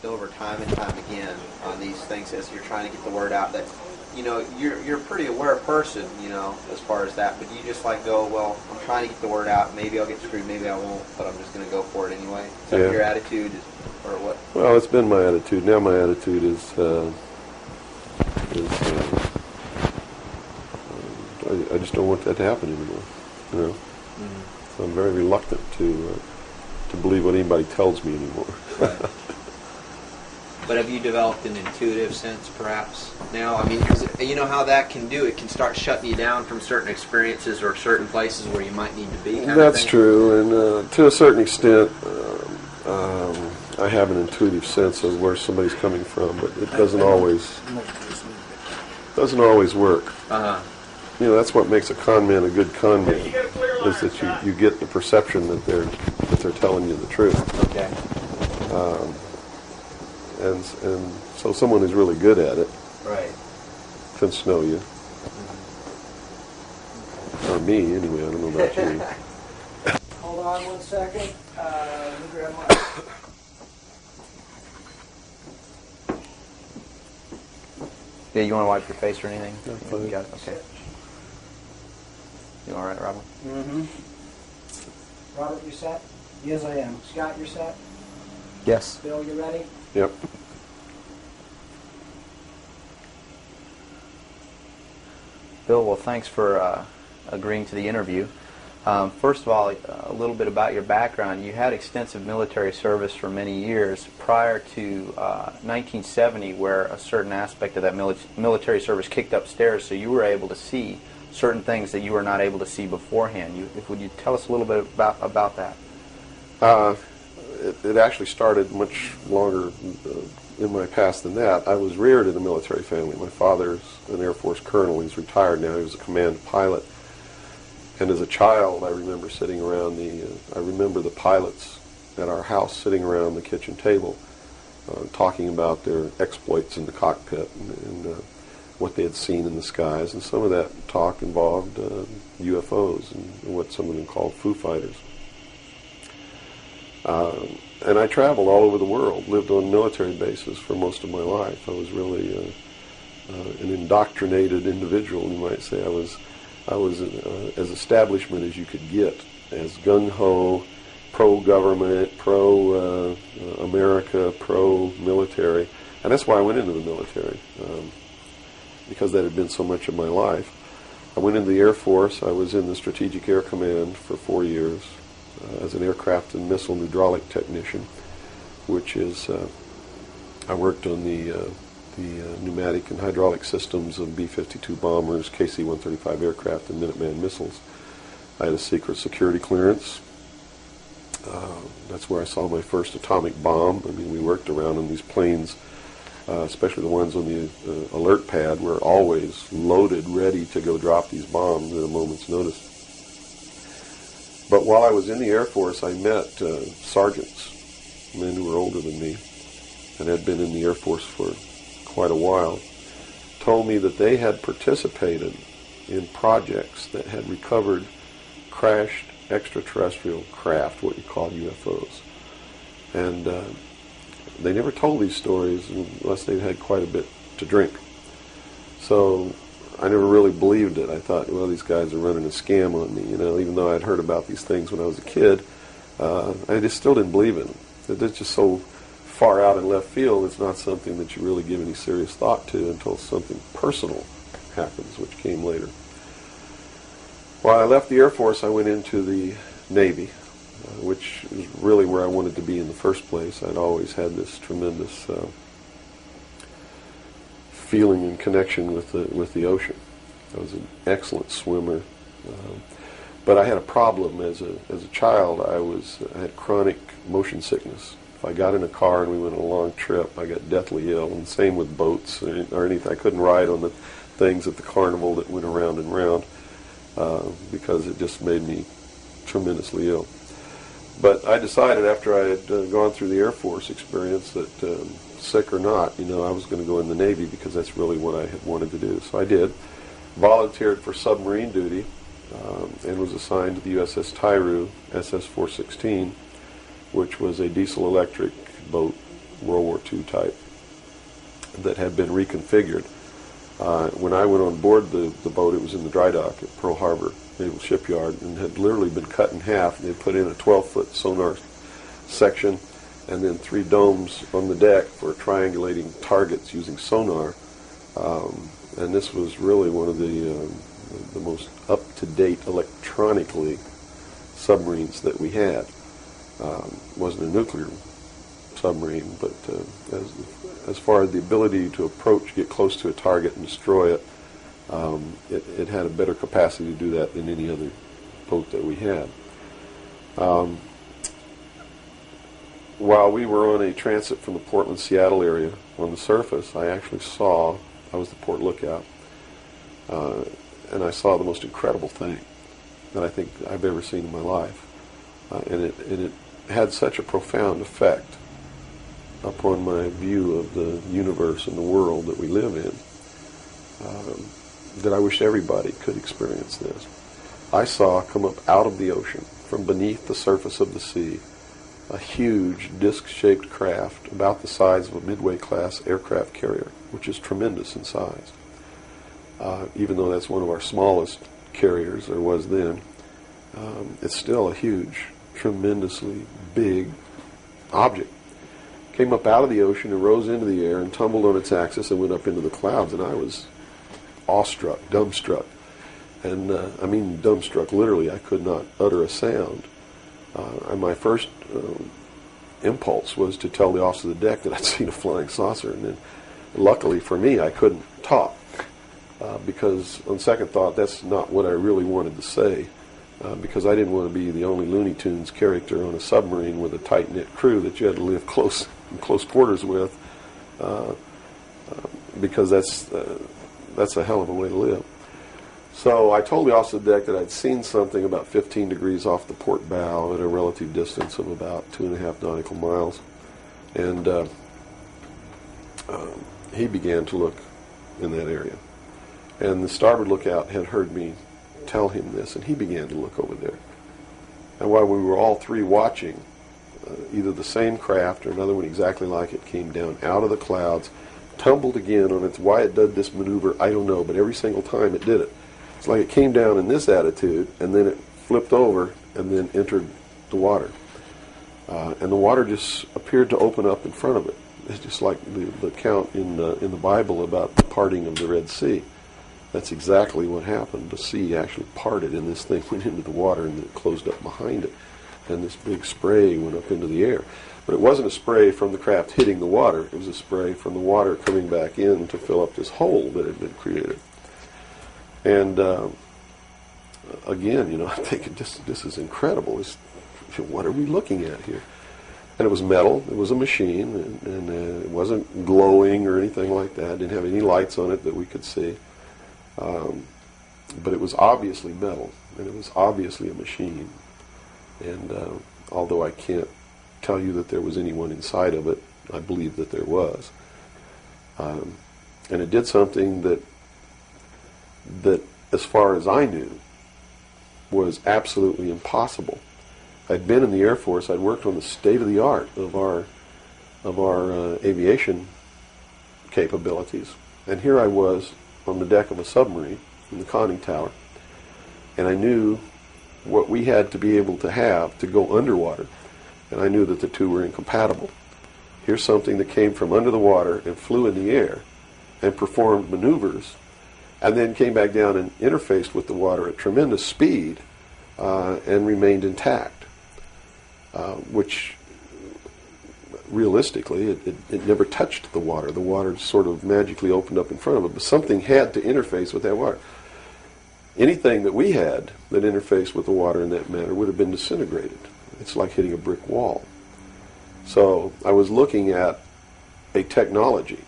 over time and time again on these things as you're trying to get the word out that, you know, you're a pretty aware person, you know, as far as that, but you just like go, well, I'm trying to get the word out, maybe I'll get screwed, maybe I won't, but I'm just going to go for it anyway? Is that your attitude, or what? Well, it's been my attitude. Now my attitude is I just don't want that to happen anymore, you know. Mm-hmm. So I'm very reluctant to believe what anybody tells me anymore. Right. But have you developed an intuitive sense, perhaps, now? I mean, because you know how that can do. It can start shutting you down from certain experiences or certain places where you might need to be. That's true, and to a certain extent, I have an intuitive sense of where somebody's coming from, but it doesn't always work. Uh-huh. You know, that's what makes a con man a good con man, is that you get the perception that they're telling you the truth. Okay. And so someone who's really good at it, right, can snow you. Or me, anyway. I don't know about you. Hold on 1 second. Let me grab my... Yeah, you want to wipe your face or anything? No, fine. You got it? Okay. You all right, Robert? Mm-hmm. Robert, you set? Yes, I am. Scott, you're set? Yes. Bill, you ready? Yep. Bill, well, thanks for agreeing to the interview. First of all, a little bit about your background. You had extensive military service for many years prior to 1970, where a certain aspect of that military service kicked upstairs, so you were able to see certain things that you were not able to see beforehand. Would you tell us a little bit about that? It actually started much longer in my past than that. I was reared in a military family. My father's an Air Force colonel. He's retired now. He was a command pilot. And as a child, I remember sitting around I remember the pilots at our house sitting around the kitchen table talking about their exploits in the cockpit and what they had seen in the skies. And some of that talk involved UFOs and what some of them called Foo Fighters. And I traveled all over the world, lived on military bases for most of my life. I was really an indoctrinated individual, you might say. I was as establishment as you could get, as gung-ho, pro-government, pro-America, pro-military. And that's why I went into the military, because that had been so much of my life. I went into the Air Force. I was in the Strategic Air Command for 4 years as an aircraft and missile hydraulic technician, which is, I worked on the pneumatic and hydraulic systems of B-52 bombers, KC-135 aircraft, and Minuteman missiles. I had a secret security clearance. That's where I saw my first atomic bomb. I mean, we worked around on these planes, especially the ones on the alert pad, were always loaded, ready to go drop these bombs at a moment's notice. But while I was in the Air Force, I met sergeants, men who were older than me, and had been in the Air Force for quite a while, told me that they had participated in projects that had recovered crashed extraterrestrial craft, what you call UFOs. And they never told these stories unless they'd had quite a bit to drink. So I never really believed it. I thought, well, these guys are running a scam on me, you know, even though I'd heard about these things when I was a kid. I just still didn't believe in them. It's just so far out in left field, it's not something that you really give any serious thought to until something personal happens, which came later. While I left the Air Force, I went into the Navy, which is really where I wanted to be in the first place. I'd always had this tremendous feeling and connection with the ocean. I was an excellent swimmer, but I had a problem as a child. I had chronic motion sickness. If I got in a car and we went on a long trip, I got deathly ill, and same with boats or anything. I couldn't ride on the things at the carnival that went around and round because it just made me tremendously ill. But I decided after I had gone through the Air Force experience that sick or not, you know, I was going to go in the Navy because that's really what I had wanted to do. So I did. Volunteered for submarine duty and was assigned to the USS Tyru, SS-416, which was a diesel-electric boat World War II type, that had been reconfigured. When I went on board the boat, it was in the dry dock at Pearl Harbor Naval Shipyard, and had literally been cut in half. And they put in a 12-foot sonar section, and then 3 domes on the deck for triangulating targets using sonar. And this was really one of the most up-to-date electronically submarines that we had. Wasn't a nuclear submarine, but as far as the ability to approach, get close to a target and destroy it, it had a better capacity to do that than any other boat that we had. While we were on a transit from the Portland-Seattle area on the surface, I was the port lookout, and I saw the most incredible thing that I think I've ever seen in my life. And it had such a profound effect upon my view of the universe and the world that we live in, that I wish everybody could experience this. I saw come up out of the ocean, from beneath the surface of the sea, a huge disc-shaped craft about the size of a Midway-class aircraft carrier, which is tremendous in size. Even though that's one of our smallest carriers, or was then, it's still a huge, tremendously big object. Came up out of the ocean and rose into the air and tumbled on its axis and went up into the clouds, and I was awestruck, dumbstruck. And I mean dumbstruck, literally. I could not utter a sound. And my first impulse was to tell the officer of the deck that I'd seen a flying saucer. And then, luckily for me, I couldn't talk, because on second thought, that's not what I really wanted to say, because I didn't want to be the only Looney Tunes character on a submarine with a tight-knit crew that you had to live in close quarters with, because that's a hell of a way to live. So I told the officer of the deck that I'd seen something about 15 degrees off the port bow at a relative distance of about 2.5 nautical miles. And he began to look in that area. And the starboard lookout had heard me tell him this, and he began to look over there. And while we were all three watching, either the same craft or another one exactly like it came down out of the clouds, tumbled again on its, why it did this maneuver, I don't know, but every single time it did it. It's like it came down in this attitude, and then it flipped over, and then entered the water. And the water just appeared to open up in front of it. It's just like the account in the Bible about the parting of the Red Sea. That's exactly what happened. The sea actually parted, and this thing went into the water, and it closed up behind it. And this big spray went up into the air. But it wasn't a spray from the craft hitting the water. It was a spray from the water coming back in to fill up this hole that had been created. And again, I'm thinking, this is incredible. What are we looking at here? And it was metal. It was a machine, and it wasn't glowing or anything like that. It didn't have any lights on it that we could see. But it was obviously metal, and it was obviously a machine. And although I can't tell you that there was anyone inside of it, I believe that there was. And it did something that, as far as I knew, was absolutely impossible. I'd been in the Air Force. I'd worked on the state-of-the-art of our aviation capabilities. And here I was on the deck of a submarine in the conning tower, and I knew what we had to be able to have to go underwater, and I knew that the two were incompatible. Here's something that came from under the water and flew in the air and performed maneuvers, and then came back down and interfaced with the water at tremendous speed and remained intact, which realistically it never touched the water. The water sort of magically opened up in front of it, but something had to interface with that water. Anything that we had that interfaced with the water in that manner would have been disintegrated. It's like hitting a brick wall. So I was looking at a technology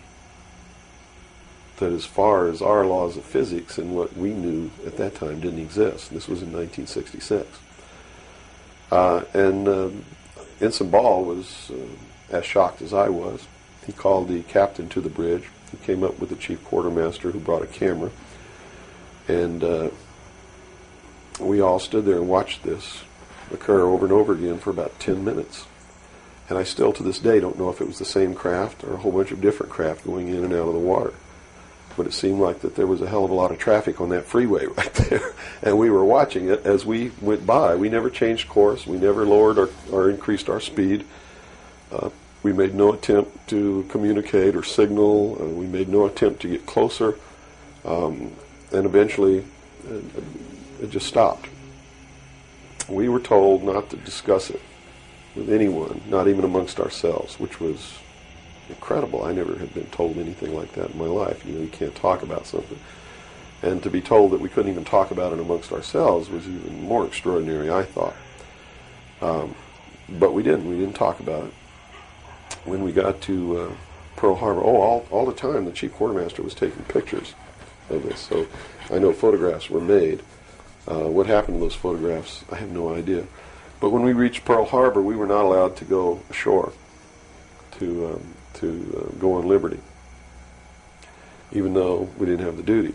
that, as far as our laws of physics and what we knew at that time, didn't exist. This was in 1966. And Ensign Ball was as shocked as I was. He called the captain to the bridge. He came up with the chief quartermaster, who brought a camera. And we all stood there and watched this occur over and over again for about 10 minutes. And I still, to this day, don't know if it was the same craft or a whole bunch of different craft going in and out of the water. But it seemed like that there was a hell of a lot of traffic on that freeway right there. And we were watching it as we went by. We never changed course. We never lowered or increased our speed. We made no attempt to communicate or signal. We made no attempt to get closer. And eventually, it just stopped. We were told not to discuss it with anyone, not even amongst ourselves, which was incredible. I never had been told anything like that in my life. You can't talk about something. And to be told that we couldn't even talk about it amongst ourselves was even more extraordinary, I thought. But we didn't. We didn't talk about it. When we got to Pearl Harbor, all the time the chief quartermaster was taking pictures of this. So I know photographs were made. What happened to those photographs, I have no idea. But when we reached Pearl Harbor, we were not allowed to go ashore to go on liberty, even though we didn't have the duty.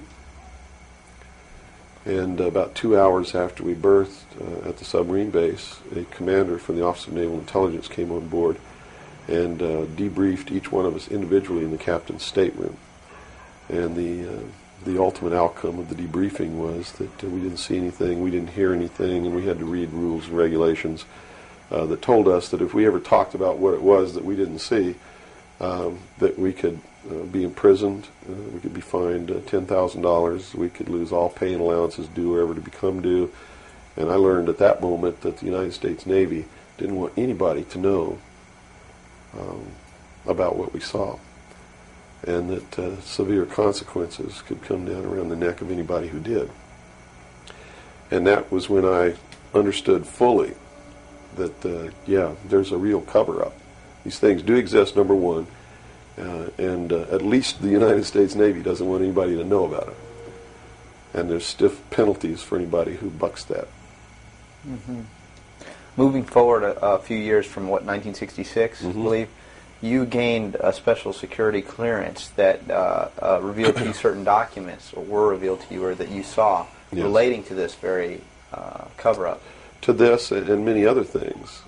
And about 2 hours after we berthed at the submarine base, a commander from the Office of Naval Intelligence came on board and debriefed each one of us individually in the captain's stateroom. And the ultimate outcome of the debriefing was that we didn't see anything, we didn't hear anything, and we had to read rules and regulations that told us that if we ever talked about what it was that we didn't see, that we could be imprisoned, we could be fined $10,000, we could lose all pay and allowances due or ever to become due. And I learned at that moment that the United States Navy didn't want anybody to know about what we saw, and that severe consequences could come down around the neck of anybody who did. And that was when I understood fully that, yeah, there's a real cover-up. These things do exist, number one, and at least the United States Navy doesn't want anybody to know about it. And there's stiff penalties for anybody who bucks that. Mm-hmm. Moving forward a few years from, 1966, I believe, you gained a special security clearance that revealed to you certain documents, or were revealed to you, or that you saw, relating to this very cover-up. To this and many other things.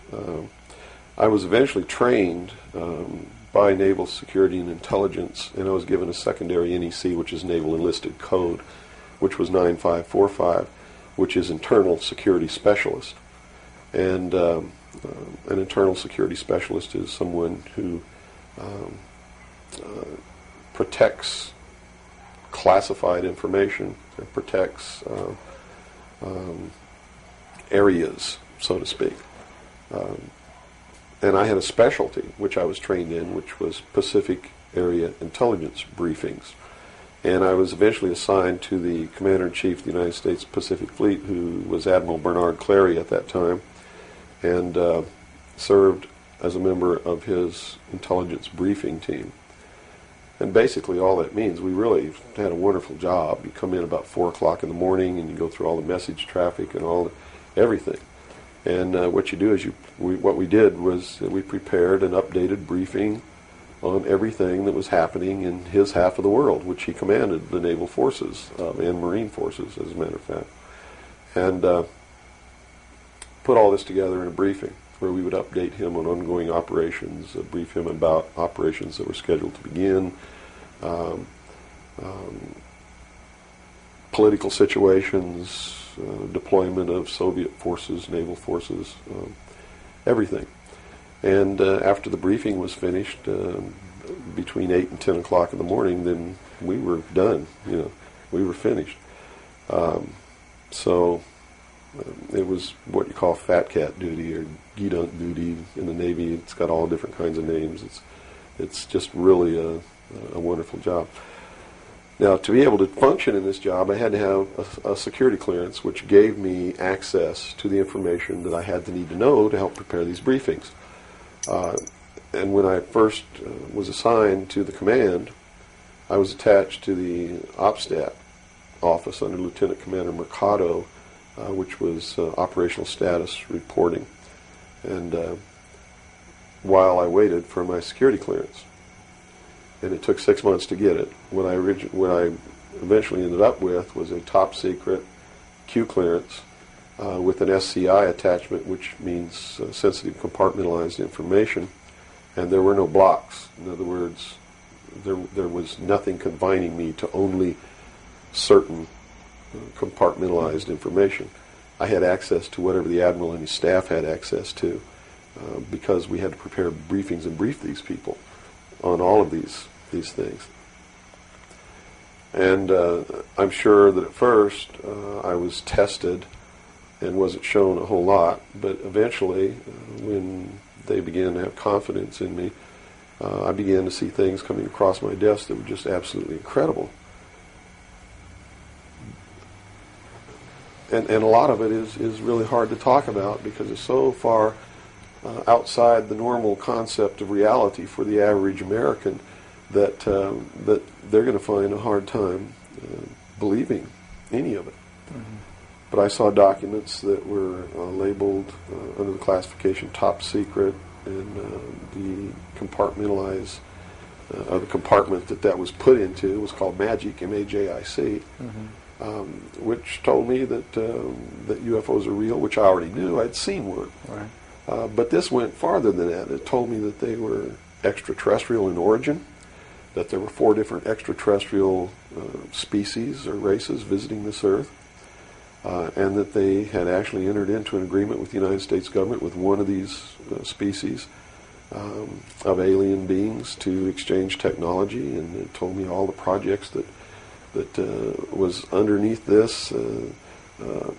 I was eventually trained by Naval Security and Intelligence, and I was given a secondary NEC, which is Naval Enlisted Code, which was 9545, which is Internal Security Specialist. And an internal security specialist is someone who protects classified information, and protects areas, so to speak. And I had a specialty, which I was trained in, which was Pacific Area Intelligence Briefings. And I was eventually assigned to the Commander-in-Chief of the United States Pacific Fleet, who was Admiral Bernard Clary at that time, and served as a member of his intelligence briefing team. And basically all that means, we really had a wonderful job. You come in about 4 o'clock in the morning and you go through all the message traffic and everything. And what you do is what we did was we prepared an updated briefing on everything that was happening in his half of the world, which he commanded the naval forces and marine forces, as a matter of fact. And put all this together in a briefing where we would update him on ongoing operations, brief him about operations that were scheduled to begin, political situations, deployment of Soviet forces, naval forces, everything. And after the briefing was finished, between 8 and 10 o'clock in the morning, then we were done. We were finished. So it was what you call fat cat duty or gedunk duty in the Navy. It's got all different kinds of names. It's just really a wonderful job. Now, to be able to function in this job, I had to have a security clearance, which gave me access to the information that I had to need to know to help prepare these briefings. And when I first was assigned to the command, I was attached to the OPSTAT office under Lieutenant Commander Mercado, which was operational status reporting. And while I waited for my security clearance, and it took 6 months to get it, what I eventually ended up with was a top secret Q clearance with an SCI attachment, which means sensitive compartmentalized information, and there were no blocks. In other words, there was nothing confining me to only certain compartmentalized information. I had access to whatever the Admiral and his staff had access to, because we had to prepare briefings and brief these people on all of these things. And I'm sure that at first I was tested and wasn't shown a whole lot, but eventually, when they began to have confidence in me, I began to see things coming across my desk that were just absolutely incredible. And a lot of it is really hard to talk about because it's so far outside the normal concept of reality for the average American that they're going to find a hard time believing any of it. Mm-hmm. But I saw documents that were labeled under the classification top secret, and the compartmentalized the compartment that was put into was called MAGIC, M-A-J-I-C, which told me that UFOs are real, which I already knew. I'd seen one. Right. But this went farther than that. It told me that they were extraterrestrial in origin, that there were 4 different extraterrestrial species or races visiting this Earth, and that they had actually entered into an agreement with the United States government with one of these species of alien beings to exchange technology, and it told me all the projects that was underneath this.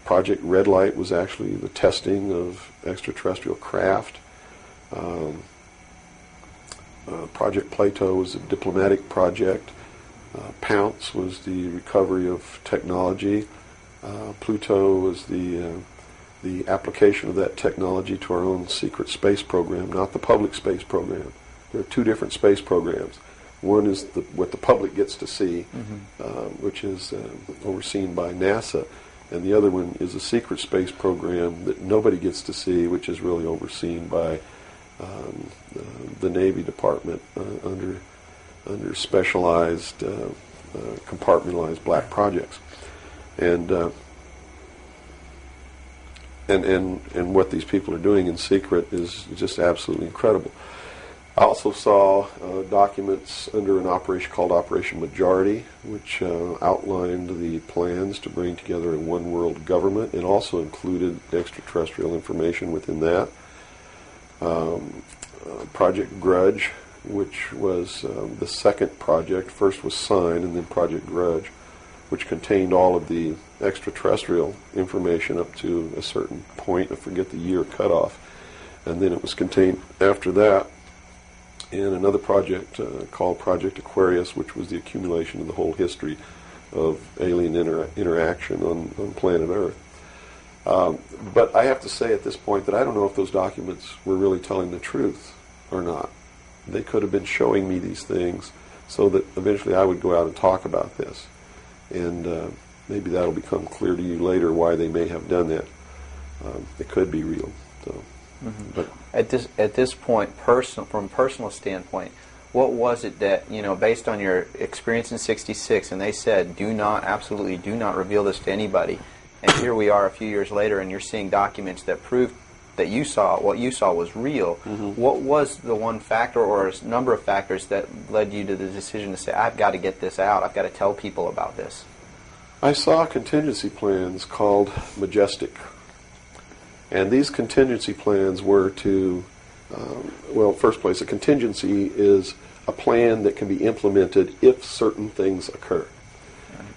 Project Red Light was actually the testing of extraterrestrial craft. Project Plato was a diplomatic project. Pounce was the recovery of technology. Pluto was the application of that technology to our own secret space program, not the public space program. There are 2 different space programs. One is what the public gets to see, which is overseen by NASA, and the other one is a secret space program that nobody gets to see, which is really overseen by the Navy Department under specialized compartmentalized black projects. And what these people are doing in secret is just absolutely incredible. I also saw documents under an operation called Operation Majority, which outlined the plans to bring together a one-world government, and also included extraterrestrial information within that. Project Grudge, which was the second project. First was Sign, and then Project Grudge, which contained all of the extraterrestrial information up to a certain point. I forget the year cutoff. And then it was contained after that in another project called Project Aquarius, which was the accumulation of the whole history of alien interaction on planet Earth. But I have to say at this point that I don't know if those documents were really telling the truth or not. They could have been showing me these things so that eventually I would go out and talk about this. And maybe that'll become clear to you later why they may have done that. It could be real. So, but at this point, from a personal standpoint, what was it that, based on your experience in '66, and they said, absolutely do not reveal this to anybody, and here we are a few years later, and you're seeing documents that prove that what you saw was real. What was the one factor or a number of factors that led you to the decision to say, I've got to get this out, I've got to tell people about this? I saw contingency plans called Majestic. And these contingency plans were to, first place, a contingency is a plan that can be implemented if certain things occur.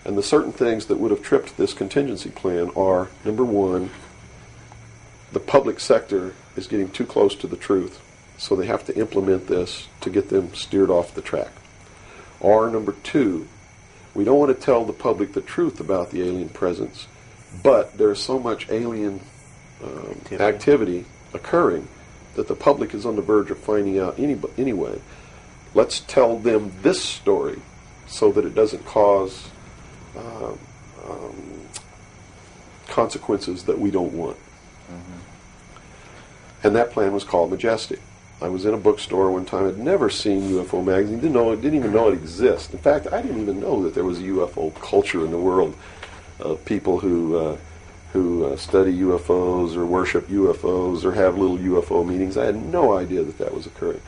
And the certain things that would have tripped this contingency plan are, number one, the public sector is getting too close to the truth, so they have to implement this to get them steered off the track. Or number two, we don't want to tell the public the truth about the alien presence, but there's so much alien activity occurring that the public is on the verge of finding out anyway. Let's tell them this story so that it doesn't cause consequences that we don't want. And that plan was called Majestic. I was in a bookstore one time. I'd never seen UFO magazine. Didn't even know it existed. In fact, I didn't even know that there was a UFO culture in the world of people who who study UFOs or worship UFOs or have little UFO meetings. I had no idea that that was occurring.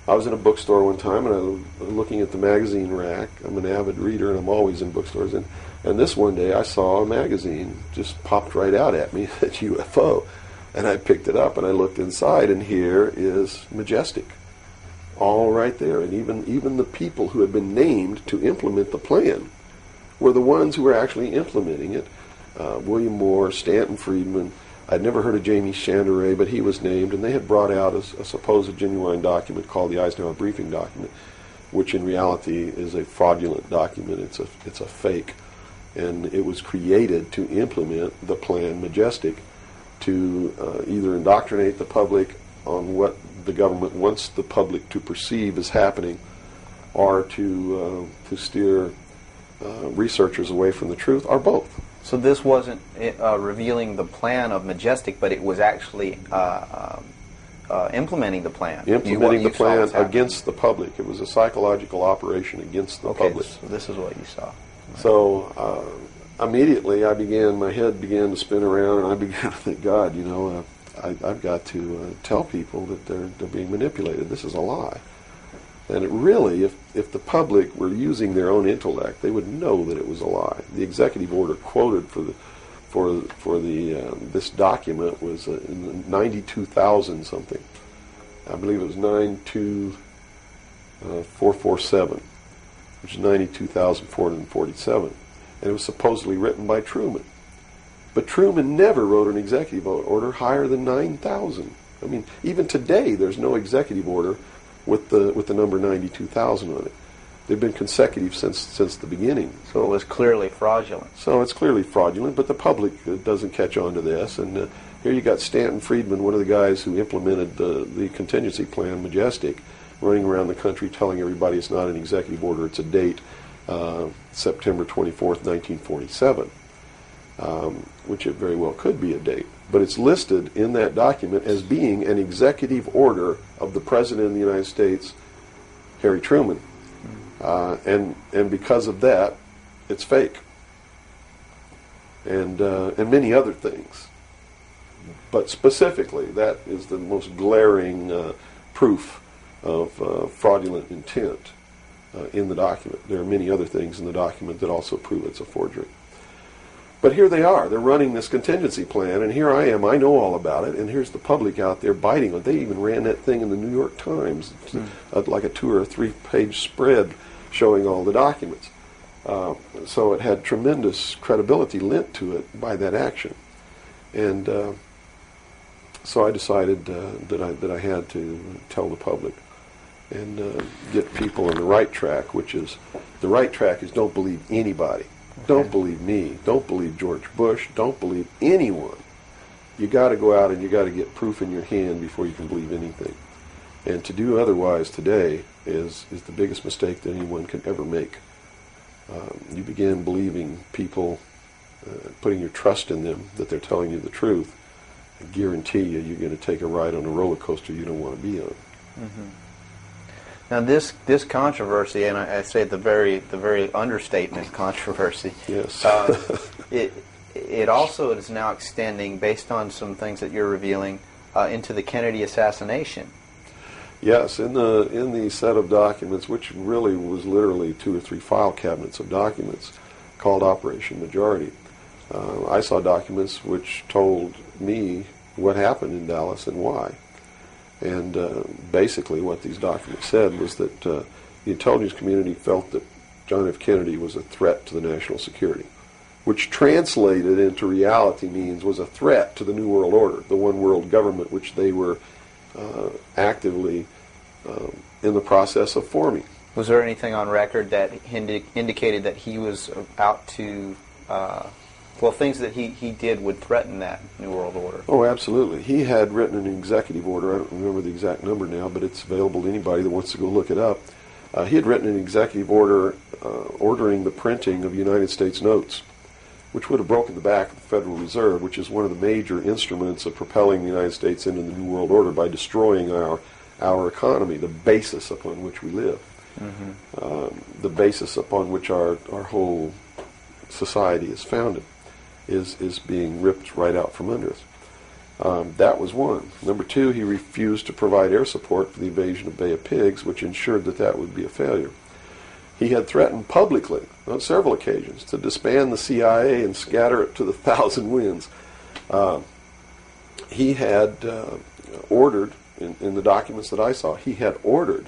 I was in a bookstore one time, and I was looking at the magazine rack. I'm an avid reader, and I'm always in bookstores. And this one day, I saw a magazine just popped right out at me, at UFO. And I picked it up, and I looked inside, and here is Majestic, all right there. And even the people who had been named to implement the plan were the ones who were actually implementing it. William Moore, Stanton Friedman. I'd never heard of Jamie Chanderay, but he was named, and they had brought out a supposed genuine document called the Eisenhower Briefing Document, which in reality is a fraudulent document. It's a fake, and it was created to implement the plan Majestic to either indoctrinate the public on what the government wants the public to perceive as happening, or to steer researchers away from the truth, or both. So this wasn't revealing the plan of Majestic, but it was actually implementing the plan. Implementing the plan against the public. It was a psychological operation against the public. So this is what you saw. Right. So immediately my head began to spin around, and I began to think, God, I've got to tell people that they're being manipulated. This is a lie. And it really, if the public were using their own intellect, they would know that it was a lie. The executive order quoted for this document was 92,000 something. I believe it was 92447, which is 92,447, and it was supposedly written by Truman. But Truman never wrote an executive order higher than 9,000. I mean, even today, there's no executive order with the number 92,000 on it. They've been consecutive since the beginning. So it was clearly fraudulent. So it's clearly fraudulent, but the public doesn't catch on to this. And here you got Stanton Friedman, one of the guys who implemented the contingency plan, Majestic, running around the country telling everybody it's not an executive order, it's a date, September 24th, 1947, which it very well could be a date. But it's listed in that document as being an executive order of the President of the United States, Harry Truman. And because of that, it's fake. And many other things. But specifically, that is the most glaring proof of fraudulent intent in the document. There are many other things in the document that also prove it's a forgery. But here they are. They're running this contingency plan, and here I am. I know all about it, and here's the public out there biting on it. They even ran that thing in the New York Times, like a 2 or 3 page spread showing all the documents. So it had tremendous credibility lent to it by that action. And so I decided that I had to tell the public and get people on the right track, which is, the right track is don't believe anybody. Okay. Don't believe me. Don't believe George Bush. Don't believe anyone. You got to go out and you got to get proof in your hand before you can believe anything. And to do otherwise today is the biggest mistake that anyone can ever make. You begin believing people, putting your trust in them, that they're telling you the truth. I guarantee you're going to take a ride on a roller coaster you don't want to be on. Mm-hmm. Now this controversy, and I say the very understatement controversy. Yes. It also is now extending, based on some things that you're revealing, into the Kennedy assassination. Yes, in the set of documents, which really was literally 2 or 3 file cabinets of documents, called Operation Majority, I saw documents which told me what happened in Dallas and why. And basically what these documents said was that the intelligence community felt that John F. Kennedy was a threat to the national security, which translated into reality means was a threat to the New World Order, the one world government which they were actively in the process of forming. Was there anything on record that indicated that he was out to... things that he did would threaten that New World Order? Oh, absolutely. He had written an executive order. I don't remember the exact number now, but it's available to anybody that wants to go look it up. He had written an executive order ordering the printing of United States notes, which would have broken the back of the Federal Reserve, which is one of the major instruments of propelling the United States into the New World Order by destroying our economy, the basis upon which we live, the basis upon which our whole society is founded. is being ripped right out from under us. That was one. Number two, he refused to provide air support for the invasion of Bay of Pigs, which ensured that that would be a failure. He had threatened publicly on several occasions to disband the CIA and scatter it to the thousand winds. He had ordered, in the documents that I saw, he had ordered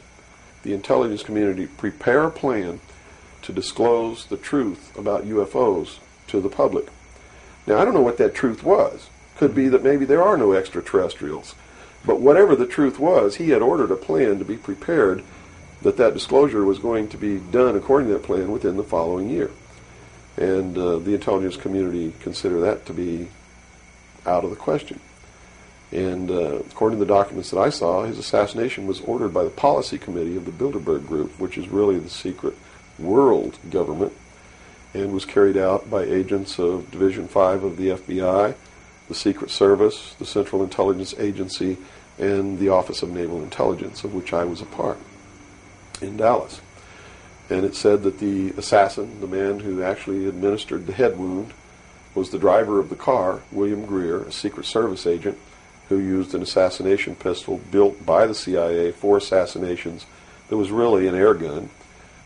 the intelligence community to prepare a plan to disclose the truth about UFOs to the public. Now, I don't know what that truth was. Could be that maybe there are no extraterrestrials. But whatever the truth was, he had ordered a plan to be prepared that disclosure was going to be done according to that plan within the following year. And the intelligence community considered that to be out of the question. And according to the documents that I saw, his assassination was ordered by the policy committee of the Bilderberg Group, which is really the secret world government, and was carried out by agents of Division 5 of the FBI, the Secret Service, the Central Intelligence Agency, and the Office of Naval Intelligence, of which I was a part, in Dallas. And it said that the assassin, the man who actually administered the head wound, was the driver of the car, William Greer, a Secret Service agent, who used an assassination pistol built by the CIA for assassinations that was really an air gun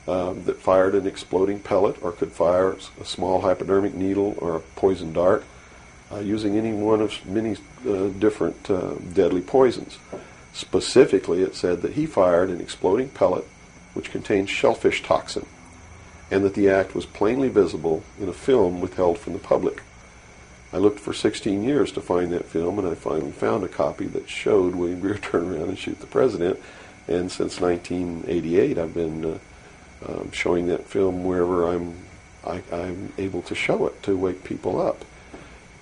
that fired an exploding pellet or could fire a small hypodermic needle or a poison dart using any one of many different deadly poisons. Specifically, it said that he fired an exploding pellet which contained shellfish toxin, and that the act was plainly visible in a film withheld from the public. I looked for 16 years to find that film, and I finally found a copy that showed William Greer turn around and shoot the president. And since 1988, I've been showing that film wherever I'm able to show it to wake people up.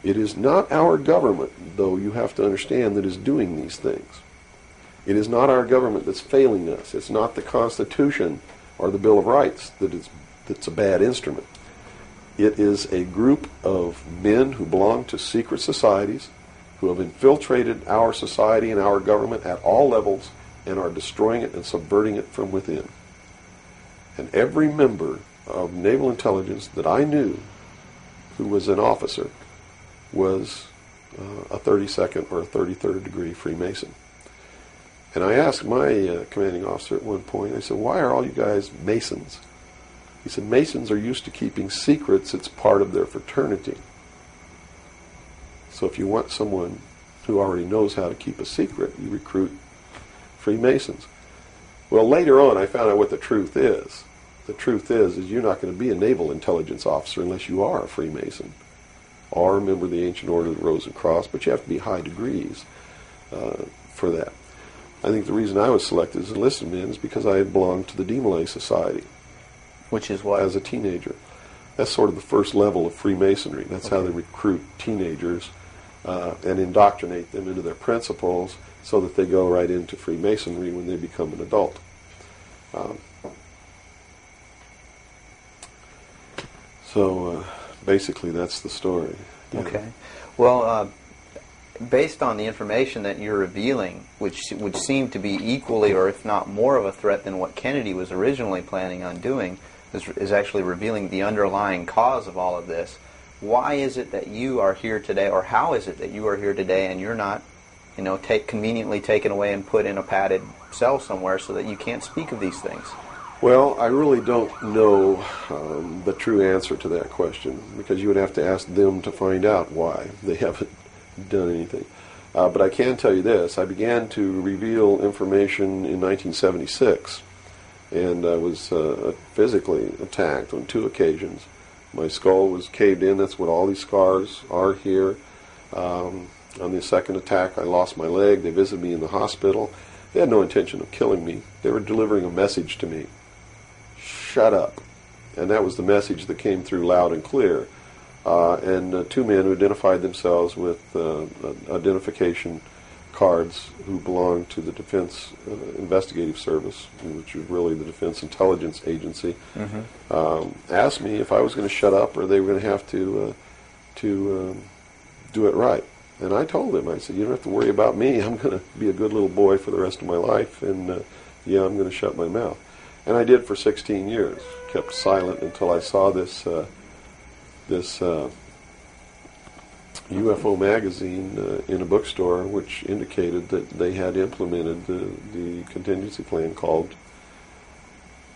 It is not our government, though you have to understand, that is doing these things. It is not our government that's failing us. It's not the Constitution or the Bill of Rights that's a bad instrument. It is a group of men who belong to secret societies who have infiltrated our society and our government at all levels and are destroying it and subverting it from within. And every member of naval intelligence that I knew who was an officer was a 32nd or a 33rd degree Freemason. And I asked my commanding officer at one point, I said, why are all you guys Masons? He said, Masons are used to keeping secrets. It's part of their fraternity. So if you want someone who already knows how to keep a secret, you recruit Freemasons. Well, later on, I found out what the truth is. The truth is you're not going to be a naval intelligence officer unless you are a Freemason or a member of the Ancient Order of the Rose and Cross, but you have to be high degrees for that. I think the reason I was selected as enlisted man is because I had belonged to the Itanimulli Society. Which is what? As a teenager. That's sort of the first level of Freemasonry. That's how they recruit teenagers and indoctrinate them into their principles so that they go right into Freemasonry when they become an adult. So basically that's the story. Yeah. Okay. Well, based on the information that you're revealing, which would seem to be equally or if not more of a threat than what Kennedy was originally planning on doing, is actually revealing the underlying cause of all of this. Why is it that you are here today, or how is it that you are here today and you're not, conveniently taken away and put in a padded cell somewhere so that you can't speak of these things? Well, I really don't know the true answer to that question, because you would have to ask them to find out why they haven't done anything. But I can tell you this. I began to reveal information in 1976, and I was physically attacked on 2 occasions. My skull was caved in. That's what all these scars are here. On the second attack, I lost my leg. They visited me in the hospital. They had no intention of killing me. They were delivering a message to me. Shut up. And that was the message that came through loud and clear. And 2 men who identified themselves with identification cards who belonged to the Defense Investigative Service, which is really the Defense Intelligence Agency, asked me if I was going to shut up or they were going to have to do it right. And I told them, I said, you don't have to worry about me. I'm going to be a good little boy for the rest of my life, and I'm going to shut my mouth. And I did for 16 years, kept silent until I saw this UFO magazine in a bookstore, which indicated that they had implemented the contingency plan called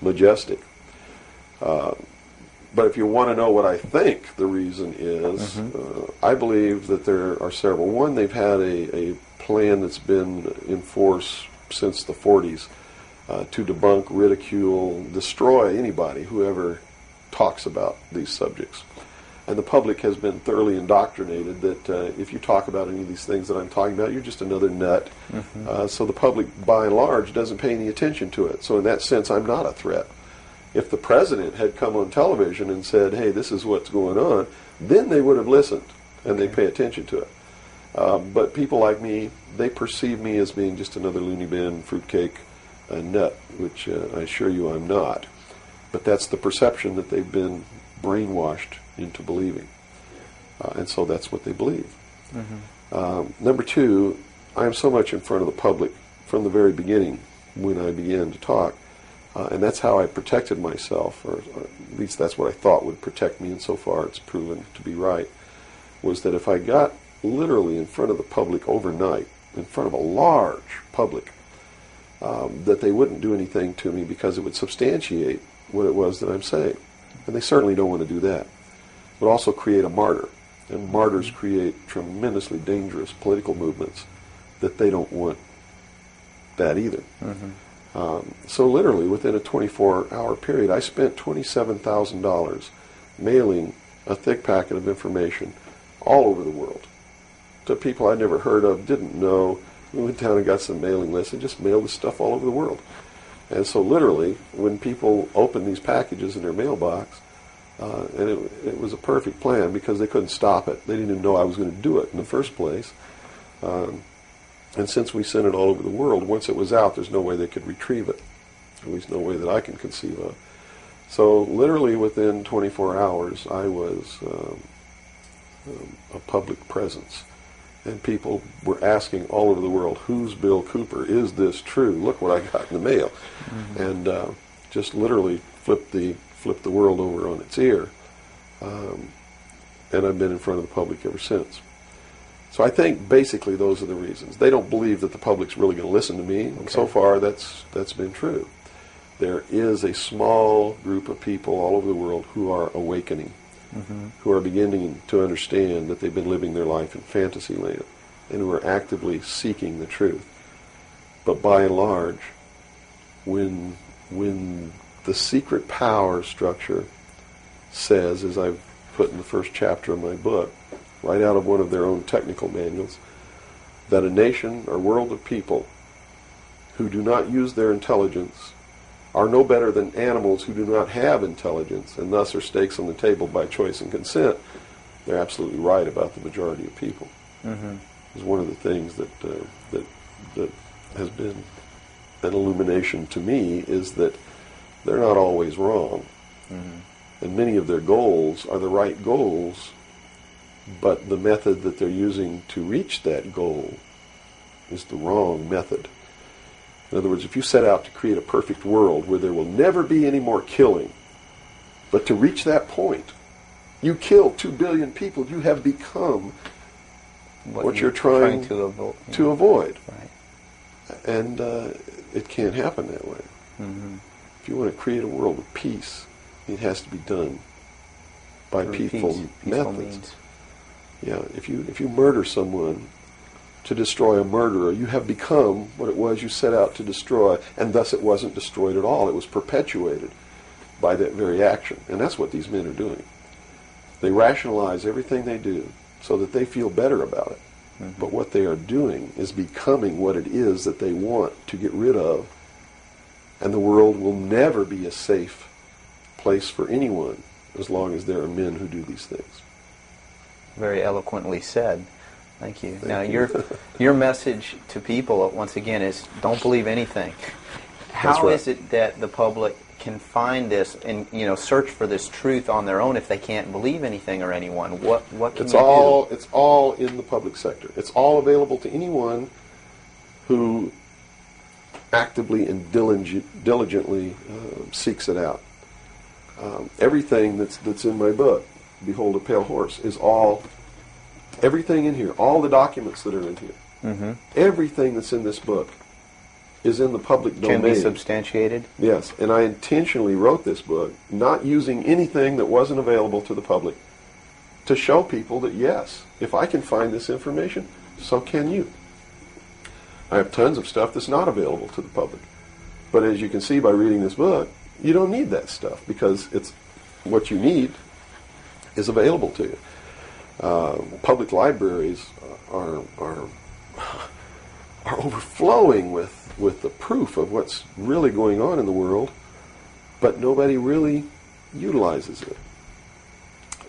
Majestic. But if you want to know what I think the reason is, I believe that there are several. One, they've had a plan that's been in force since the 40s to debunk, ridicule, destroy anybody who ever talks about these subjects. And the public has been thoroughly indoctrinated that if you talk about any of these things that I'm talking about, you're just another nut. So the public, by and large, doesn't pay any attention to it. So in that sense, I'm not a threat. If the president had come on television and said, hey, this is what's going on, then they would have listened and they pay attention to it. But people like me, they perceive me as being just another loony bin, fruitcake, nut, which I assure you I'm not. But that's the perception that they've been brainwashed into believing. And so that's what they believe. Number two, I am so much in front of the public from the very beginning when I began to talk. And that's how I protected myself, or at least that's what I thought would protect me, and so far it's proven to be right, was that if I got literally in front of the public overnight, in front of a large public, that they wouldn't do anything to me because it would substantiate what it was that I'm saying. And they certainly don't want to do that. It would also create a martyr, and martyrs create tremendously dangerous political movements that they don't want that either. So literally, within a 24-hour period, I spent $27,000 mailing a thick packet of information all over the world to people I'd never heard of, didn't know. We went down and got some mailing lists and just mailed this stuff all over the world. And so literally, when people opened these packages in their mailbox, and it was a perfect plan because they couldn't stop it. They didn't even know I was going to do it in the first place. And since we sent it all over the world, once it was out, there's no way they could retrieve it. At least no way that I can conceive of. So literally within 24 hours, I was a public presence. And people were asking all over the world, who's Bill Cooper? Is this true? Look what I got in the mail. And just literally flipped the world over on its ear. And I've been in front of the public ever since. So I think basically those are the reasons. They don't believe that the public's really going to listen to me, and so far that's been true. There is a small group of people all over the world who are awakening, who are beginning to understand that they've been living their life in fantasy land, and who are actively seeking the truth. But by and large, when the secret power structure says, as I've put in the first chapter of my book, right out of one of their own technical manuals, that a nation or world of people who do not use their intelligence are no better than animals who do not have intelligence, and thus are stakes on the table by choice and consent. They're absolutely right about the majority of people. It's one of the things that has been an illumination to me, is that they're not always wrong. And many of their goals are the right goals, but the method that they're using to reach that goal is the wrong method. In other words, if you set out to create a perfect world where there will never be any more killing, but to reach that point, you kill 2 billion people, you have become what you're trying to avoid. Right. And it can't happen that way. If you want to create a world of peace, it has to be done by peaceful methods. Means. Yeah, if you murder someone to destroy a murderer, you have become what it was you set out to destroy, and thus it wasn't destroyed at all. It was perpetuated by that very action. And that's what these men are doing. They rationalize everything they do so that they feel better about it. But what they are doing is becoming what it is that they want to get rid of, and the world will never be a safe place for anyone as long as there are men who do these things. Very eloquently said. Thank you. Now, your message to people, once again, is don't believe anything. How is it that the public can find this and search for this truth on their own if they can't believe anything or anyone? What can you do? It's all in the public sector. It's all available to anyone who actively and diligently seeks it out. Everything that's in my book, Behold a Pale Horse, is all Everything in here, all the documents that are in here, Mm-hmm. everything that's in this book is in the public domain. Can be substantiated? Yes, and I intentionally wrote this book not using anything that wasn't available to the public to show people that, yes, if I can find this information, so can you. I have tons of stuff that's not available to the public. But as you can see by reading this book, you don't need that stuff because it's what you need is available to you. Public libraries are overflowing with the proof of what's really going on in the world, but nobody really utilizes it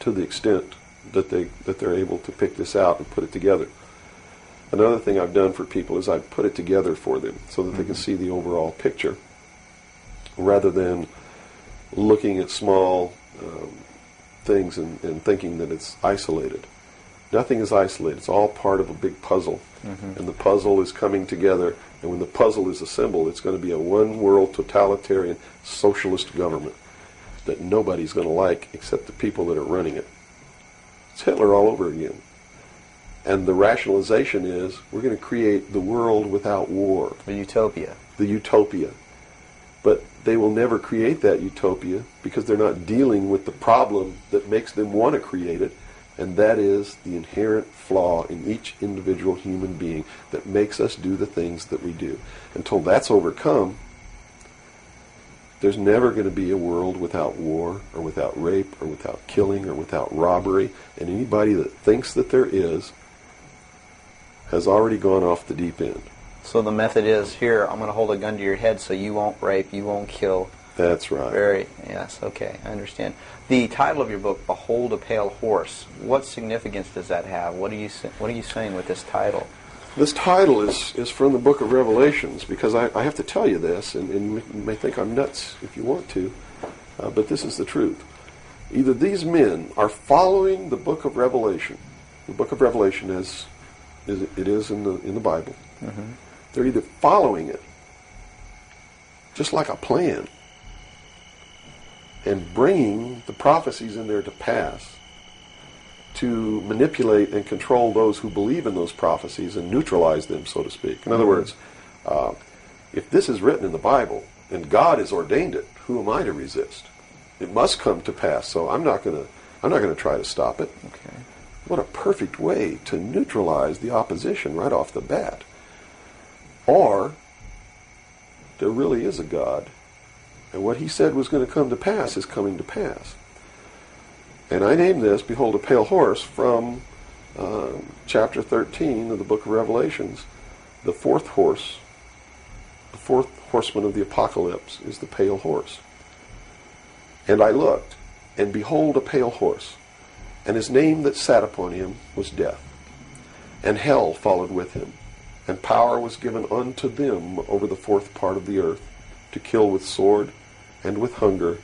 to the extent that they're able to pick this out and put it together. Another thing I've done for people is I've put it together for them so that they can see the overall picture rather than looking at small things and thinking that it's isolated. Nothing is isolated. It's all part of a big puzzle. Mm-hmm. And the puzzle is coming together. And when the puzzle is assembled, it's going to be a one-world totalitarian socialist government that nobody's going to like except the people that are running it. It's Hitler all over again. And the rationalization is we're going to create the world without war. The utopia. The utopia. But they will never create that utopia because they're not dealing with the problem that makes them want to create it, and that is the inherent flaw in each individual human being that makes us do the things that we do. Until that's overcome, there's never going to be a world without war or without rape or without killing or without robbery, and anybody that thinks that there is has already gone off the deep end. So the method is, here, I'm going to hold a gun to your head so you won't rape, you won't kill. That's right. Yes, okay, I understand. The title of your book, Behold a Pale Horse, what significance does that have? What are you saying with this title? This title is from the book of Revelations, because I have to tell you this, and you may think I'm nuts if you want to, but this is the truth. Either these men are following the book of Revelation. The book of Revelation is in the Bible. Mm-hmm. They're either following it, just like a plan, and bringing the prophecies in there to pass to manipulate and control those who believe in those prophecies and neutralize them, so to speak. In other words, if this is written in the Bible and God has ordained it, who am I to resist? It must come to pass, so I'm not going to try to stop it. Okay. What a perfect way to neutralize the opposition right off the bat. Or there really is a God, and what he said was going to come to pass is coming to pass. And I named this, Behold a Pale Horse, from chapter 13 of the book of Revelations. The fourth horseman of the apocalypse is the pale horse. And I looked, and behold a pale horse, and his name that sat upon him was Death. And hell followed with him, and power was given unto them over the fourth part of the earth, to kill with sword, and with hunger,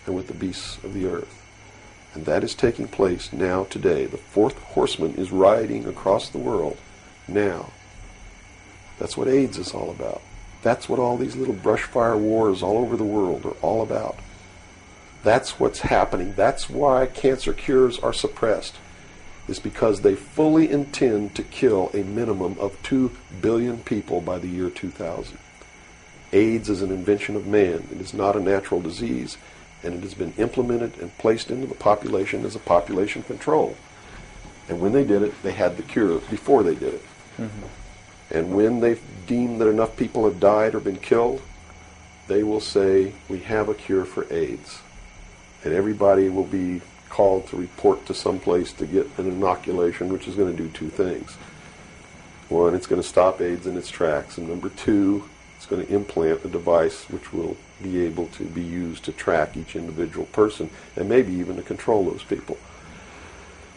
and with the beasts of the earth. And that is taking place now today. The fourth horseman is riding across the world now. That's what AIDS is all about. That's what all these little brush fire wars all over the world are all about. That's what's happening. That's why cancer cures are suppressed. Is because they fully intend to kill a minimum of 2 billion people by the year 2000. AIDS is an invention of man. It is not a natural disease, and it has been implemented and placed into the population as a population control. And when they did it, they had the cure before they did it. Mm-hmm. And when they've deemed that enough people have died or been killed, they will say, we have a cure for AIDS. And everybody will be called to report to some place to get an inoculation, which is going to do two things. One, it's going to stop AIDS in its tracks. And number two, it's going to implant a device which will be able to be used to track each individual person and maybe even to control those people.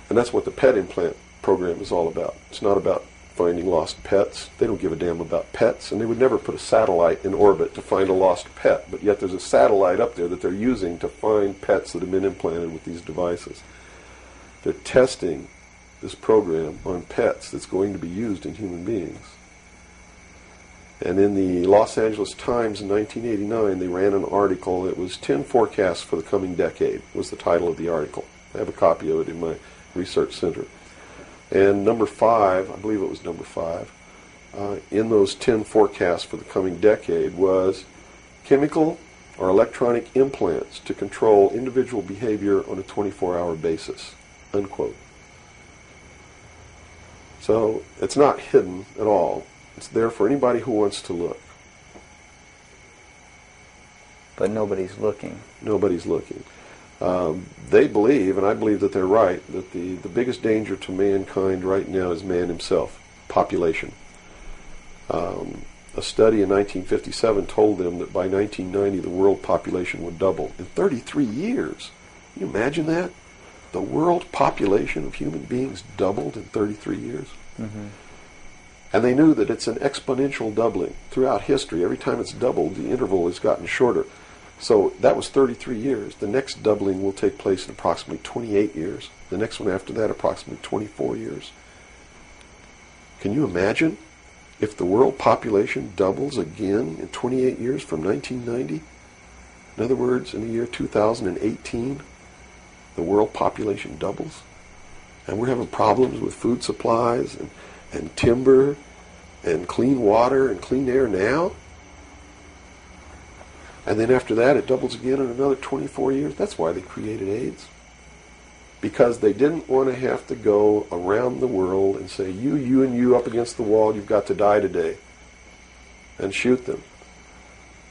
And that's what the pet implant program is all about. It's not about finding lost pets. They don't give a damn about pets, and they would never put a satellite in orbit to find a lost pet, but yet there's a satellite up there that they're using to find pets that have been implanted with these devices. They're testing this program on pets that's going to be used in human beings. And in the Los Angeles Times in 1989, they ran an article. It was 10 forecasts for the coming decade, was the title of the article. I have a copy of it in my research center. And number 5, I believe it was number 5, in those 10 forecasts for the coming decade was chemical or electronic implants to control individual behavior on a 24-hour basis, unquote. So it's not hidden at all. It's there for anybody who wants to look. But nobody's looking. Nobody's looking. They believe, and I believe that they're right, that the biggest danger to mankind right now is man himself, population. A study in 1957 told them that by 1990 the world population would double in 33 years. Can you imagine that? The world population of human beings doubled in 33 years. Mm-hmm. And they knew that it's an exponential doubling throughout history. Every time it's doubled, the interval has gotten shorter. So that was 33 years. The next doubling will take place in approximately 28 years. The next one after that, approximately 24 years. Can you imagine if the world population doubles again in 28 years from 1990? In other words, in the year 2018, the world population doubles. And we're having problems with food supplies and timber and clean water and clean air now. And then after that, it doubles again in another 24 years. That's why they created AIDS. Because they didn't want to have to go around the world and say, you, and you up against the wall, you've got to die today, and shoot them.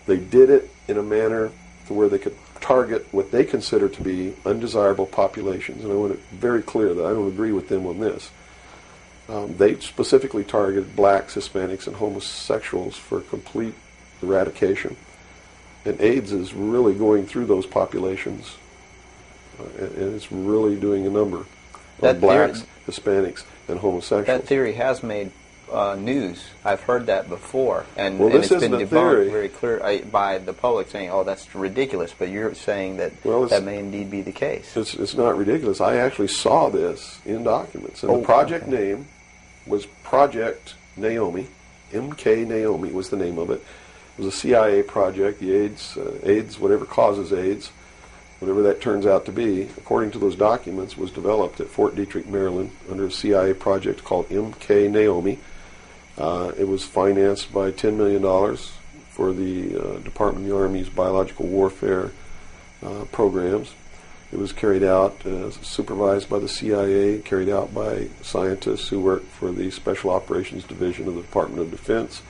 They did it in a manner to where they could target what they consider to be undesirable populations. And I want to be very clear that I don't agree with them on this. They specifically targeted blacks, Hispanics, and homosexuals for complete eradication. And AIDS is really going through those populations, and it's really doing a number on blacks, Hispanics, and homosexuals. That theory has made news. I've heard that before, and this it's been isn't a debunked theory. very clear by the public, saying, "Oh, that's ridiculous." But you're saying that that may indeed be the case. It's not ridiculous. I actually saw this in documents, and the project name was Project Naomi. MK Naomi was the name of it. It was a CIA project. The AIDS, whatever causes AIDS, whatever that turns out to be, according to those documents, was developed at Fort Detrick, Maryland, under a CIA project called MK Naomi. It was financed by $10 million for the Department of the Army's biological warfare programs. It was carried out, supervised by the CIA, carried out by scientists who worked for the Special Operations Division of the Department of Defense.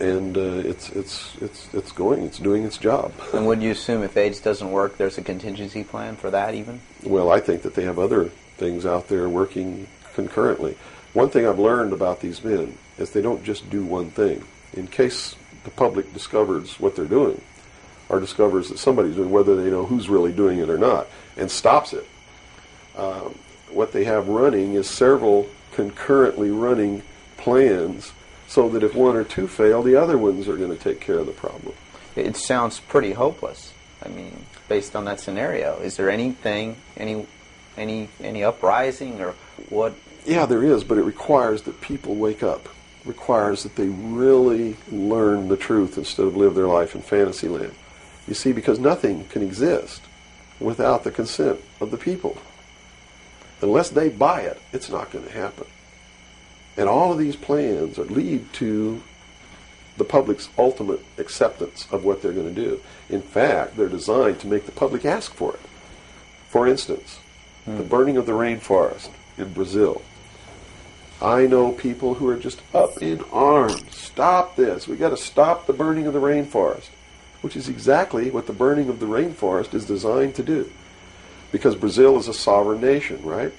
And it's doing its job. And would you assume if AIDS doesn't work, there's a contingency plan for that even? Well, I think that they have other things out there working concurrently. One thing I've learned about these men is they don't just do one thing. In case the public discovers what they're doing, or discovers that somebody's doing, whether they know who's really doing it or not, and stops it, what they have running is several concurrently running plans, so that if one or two fail, the other ones are going to take care of the problem. It sounds pretty hopeless. I mean, based on that scenario, is there anything, any uprising or what? Yeah, there is, but it requires that people wake up. It requires that they really learn the truth instead of live their life in fantasy land. You see, because nothing can exist without the consent of the people. Unless they buy it, it's not going to happen. And all of these plans lead to the public's ultimate acceptance of what they're going to do. In fact, they're designed to make the public ask for it. For instance, the burning of the rainforest in Brazil. I know people who are just up in arms. Stop this. We've got to stop the burning of the rainforest, which is exactly what the burning of the rainforest is designed to do. Because Brazil is a sovereign nation, right?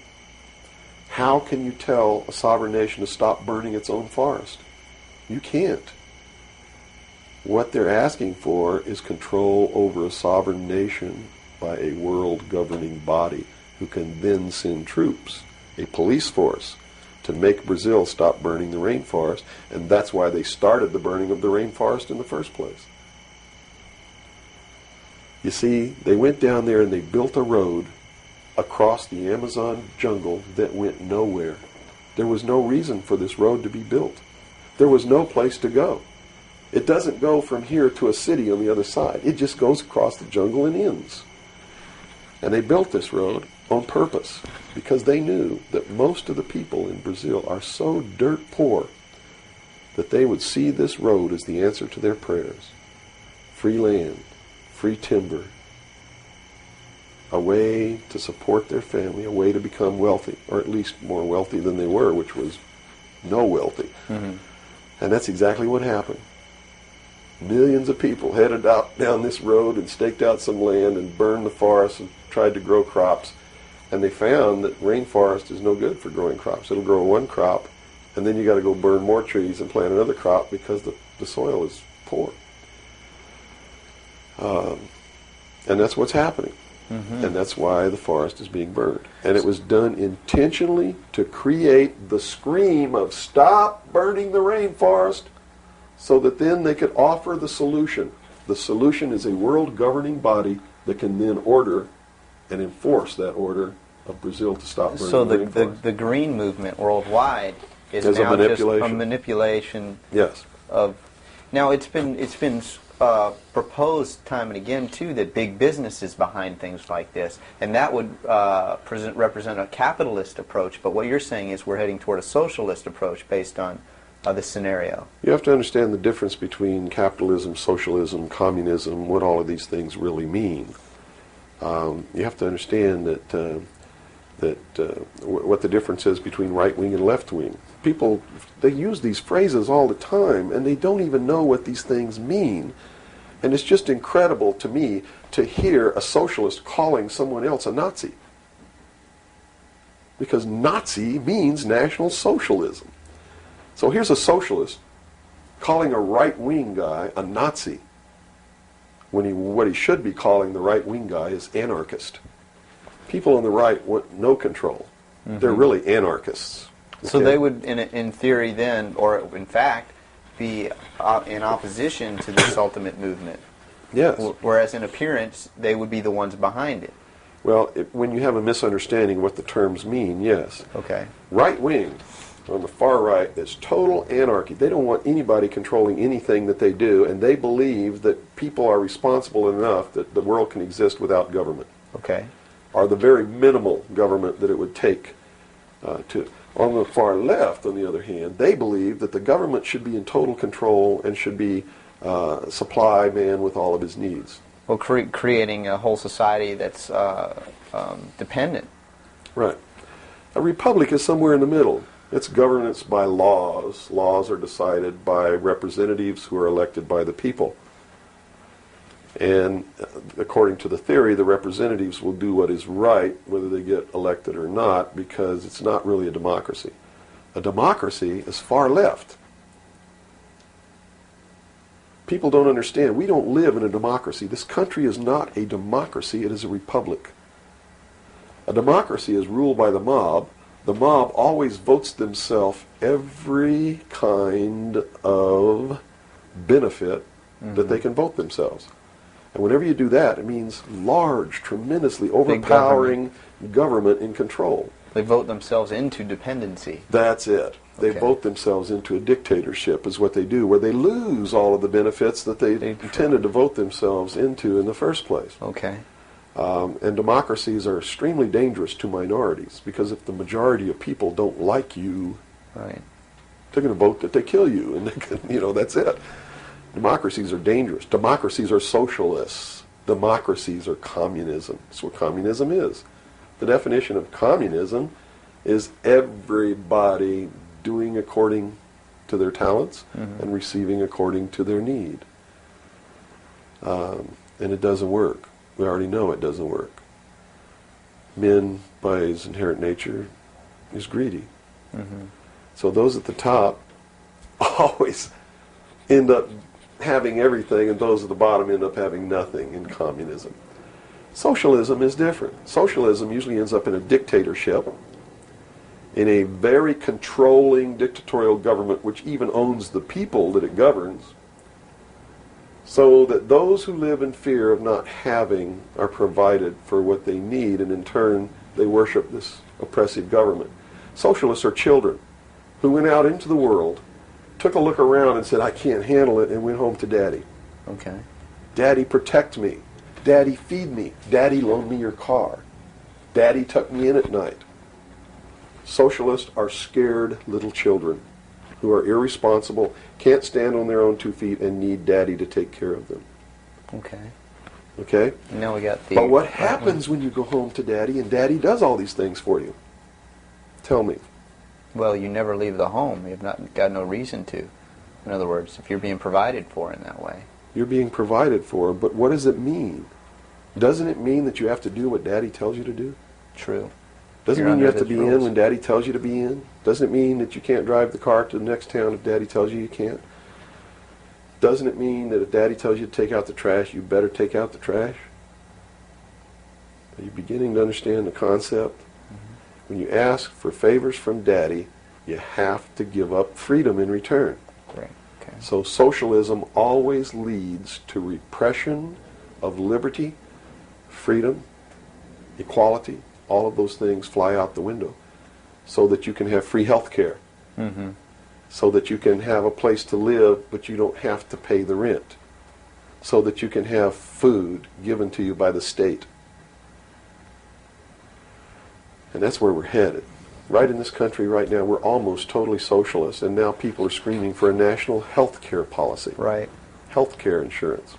How can you tell a sovereign nation to stop burning its own forest? You can't. What they're asking for is control over a sovereign nation by a world governing body who can then send troops, a police force, to make Brazil stop burning the rainforest. And that's why they started the burning of the rainforest in the first place. You see, they went down there and they built a road across the Amazon jungle that went nowhere. There was no reason for this road to be built. There was no place to go. It doesn't go from here to a city on the other side. It just goes across the jungle and ends. And they built this road on purpose because they knew that most of the people in Brazil are so dirt poor that they would see this road as the answer to their prayers. Free land, free timber, a way to support their family, a way to become wealthy, or at least more wealthy than they were, which was no wealthy. Mm-hmm. And that's exactly what happened. Millions of people headed out down this road and staked out some land and burned the forest and tried to grow crops. And they found that rainforest is no good for growing crops. It'll grow one crop, and then you got to go burn more trees and plant another crop because the soil is poor. And that's what's happening. Mm-hmm. And that's why the forest is being burned. And it was done intentionally to create the scream of stop burning the rainforest, so that then they could offer the solution. The solution is a world governing body that can then order and enforce that order of Brazil to stop burning So the rainforest. the green movement worldwide is As a now just a manipulation. manipulation Yes. of. Now it's been proposed time and again too that big business is behind things like this, and that would represent a capitalist approach. But what you're saying is we're heading toward a socialist approach based on this scenario. You have to understand the difference between capitalism, socialism, communism, what all of these things really mean. You have to understand what the difference is between right wing and left wing. People, they use these phrases all the time, and they don't even know what these things mean. And it's just incredible to me to hear a socialist calling someone else a Nazi. Because Nazi means National Socialism. So here's a socialist calling a right-wing guy a Nazi, when what he should be calling the right-wing guy is anarchist. People on the right want no control. Mm-hmm. They're really anarchists. So they would, in theory then, or in fact, be in opposition to this ultimate movement. Yes. Whereas in appearance, they would be the ones behind it. Well, when you have a misunderstanding of what the terms mean, yes. Okay. Right-wing, on the far right, is total anarchy. They don't want anybody controlling anything that they do, and they believe that people are responsible enough that the world can exist without government. Okay. Or the very minimal government that it would take to. On the far left, on the other hand, they believe that the government should be in total control and should be supply man with all of his needs. Well, creating a whole society that's dependent. Right. A republic is somewhere in the middle. It's governance by laws. Laws are decided by representatives who are elected by the people. And according to the theory, the representatives will do what is right, whether they get elected or not, because it's not really a democracy. A democracy is far left. People don't understand. We don't live in a democracy. This country is not a democracy. It is a republic. A democracy is ruled by the mob. The mob always votes themselves every kind of benefit that they can vote themselves. And whenever you do that, it means large, tremendously overpowering government in control. They vote themselves into dependency. That's it. They Okay. vote themselves into a dictatorship is what they do, where they lose all of the benefits that they intended to vote themselves into in the first place. Okay. And democracies are extremely dangerous to minorities, because if the majority of people don't like you, Right. they're going to vote that they kill you, and they can, that's it. Democracies are dangerous. Democracies are socialists. Democracies are communism. That's what communism is. The definition of communism is everybody doing according to their talents and receiving according to their need. And it doesn't work. We already know it doesn't work. Man, by his inherent nature, is greedy. So those at the top always end up having everything, and those at the bottom end up having nothing in communism. Socialism is different. Socialism usually ends up in a dictatorship, in a very controlling dictatorial government which even owns the people that it governs, so that those who live in fear of not having are provided for what they need, and in turn they worship this oppressive government. Socialists are children who went out into the world, took a look around and said, I can't handle it, and went home to Daddy. Okay. Daddy, protect me. Daddy, feed me. Daddy, loan me your car. Daddy, tuck me in at night. Socialists are scared little children who are irresponsible, can't stand on their own 2 feet, and need Daddy to take care of them. Okay. Okay? Now we got the... But what happens when you go home to Daddy and Daddy does all these things for you? Tell me. Well, you never leave the home. You've not got no reason to. In other words, if you're being provided for in that way. You're being provided for, but what does it mean? Doesn't it mean that you have to do what Daddy tells you to do? True. Doesn't You're mean you have under to be his in rules. when Daddy tells you to be in? Doesn't it mean that you can't drive the car to the next town if Daddy tells you you can't? Doesn't it mean that if Daddy tells you to take out the trash, you better take out the trash? Are you beginning to understand the concept? When you ask for favors from Daddy, you have to give up freedom in return. Great. Okay. So socialism always leads to repression of liberty, freedom, equality. All of those things fly out the window so that you can have free health care, so that you can have a place to live but you don't have to pay the rent, so that you can have food given to you by the state. And that's where we're headed. Right in this country right now, we're almost totally socialist, and now people are screaming for a national health care policy. Right. Health care insurance.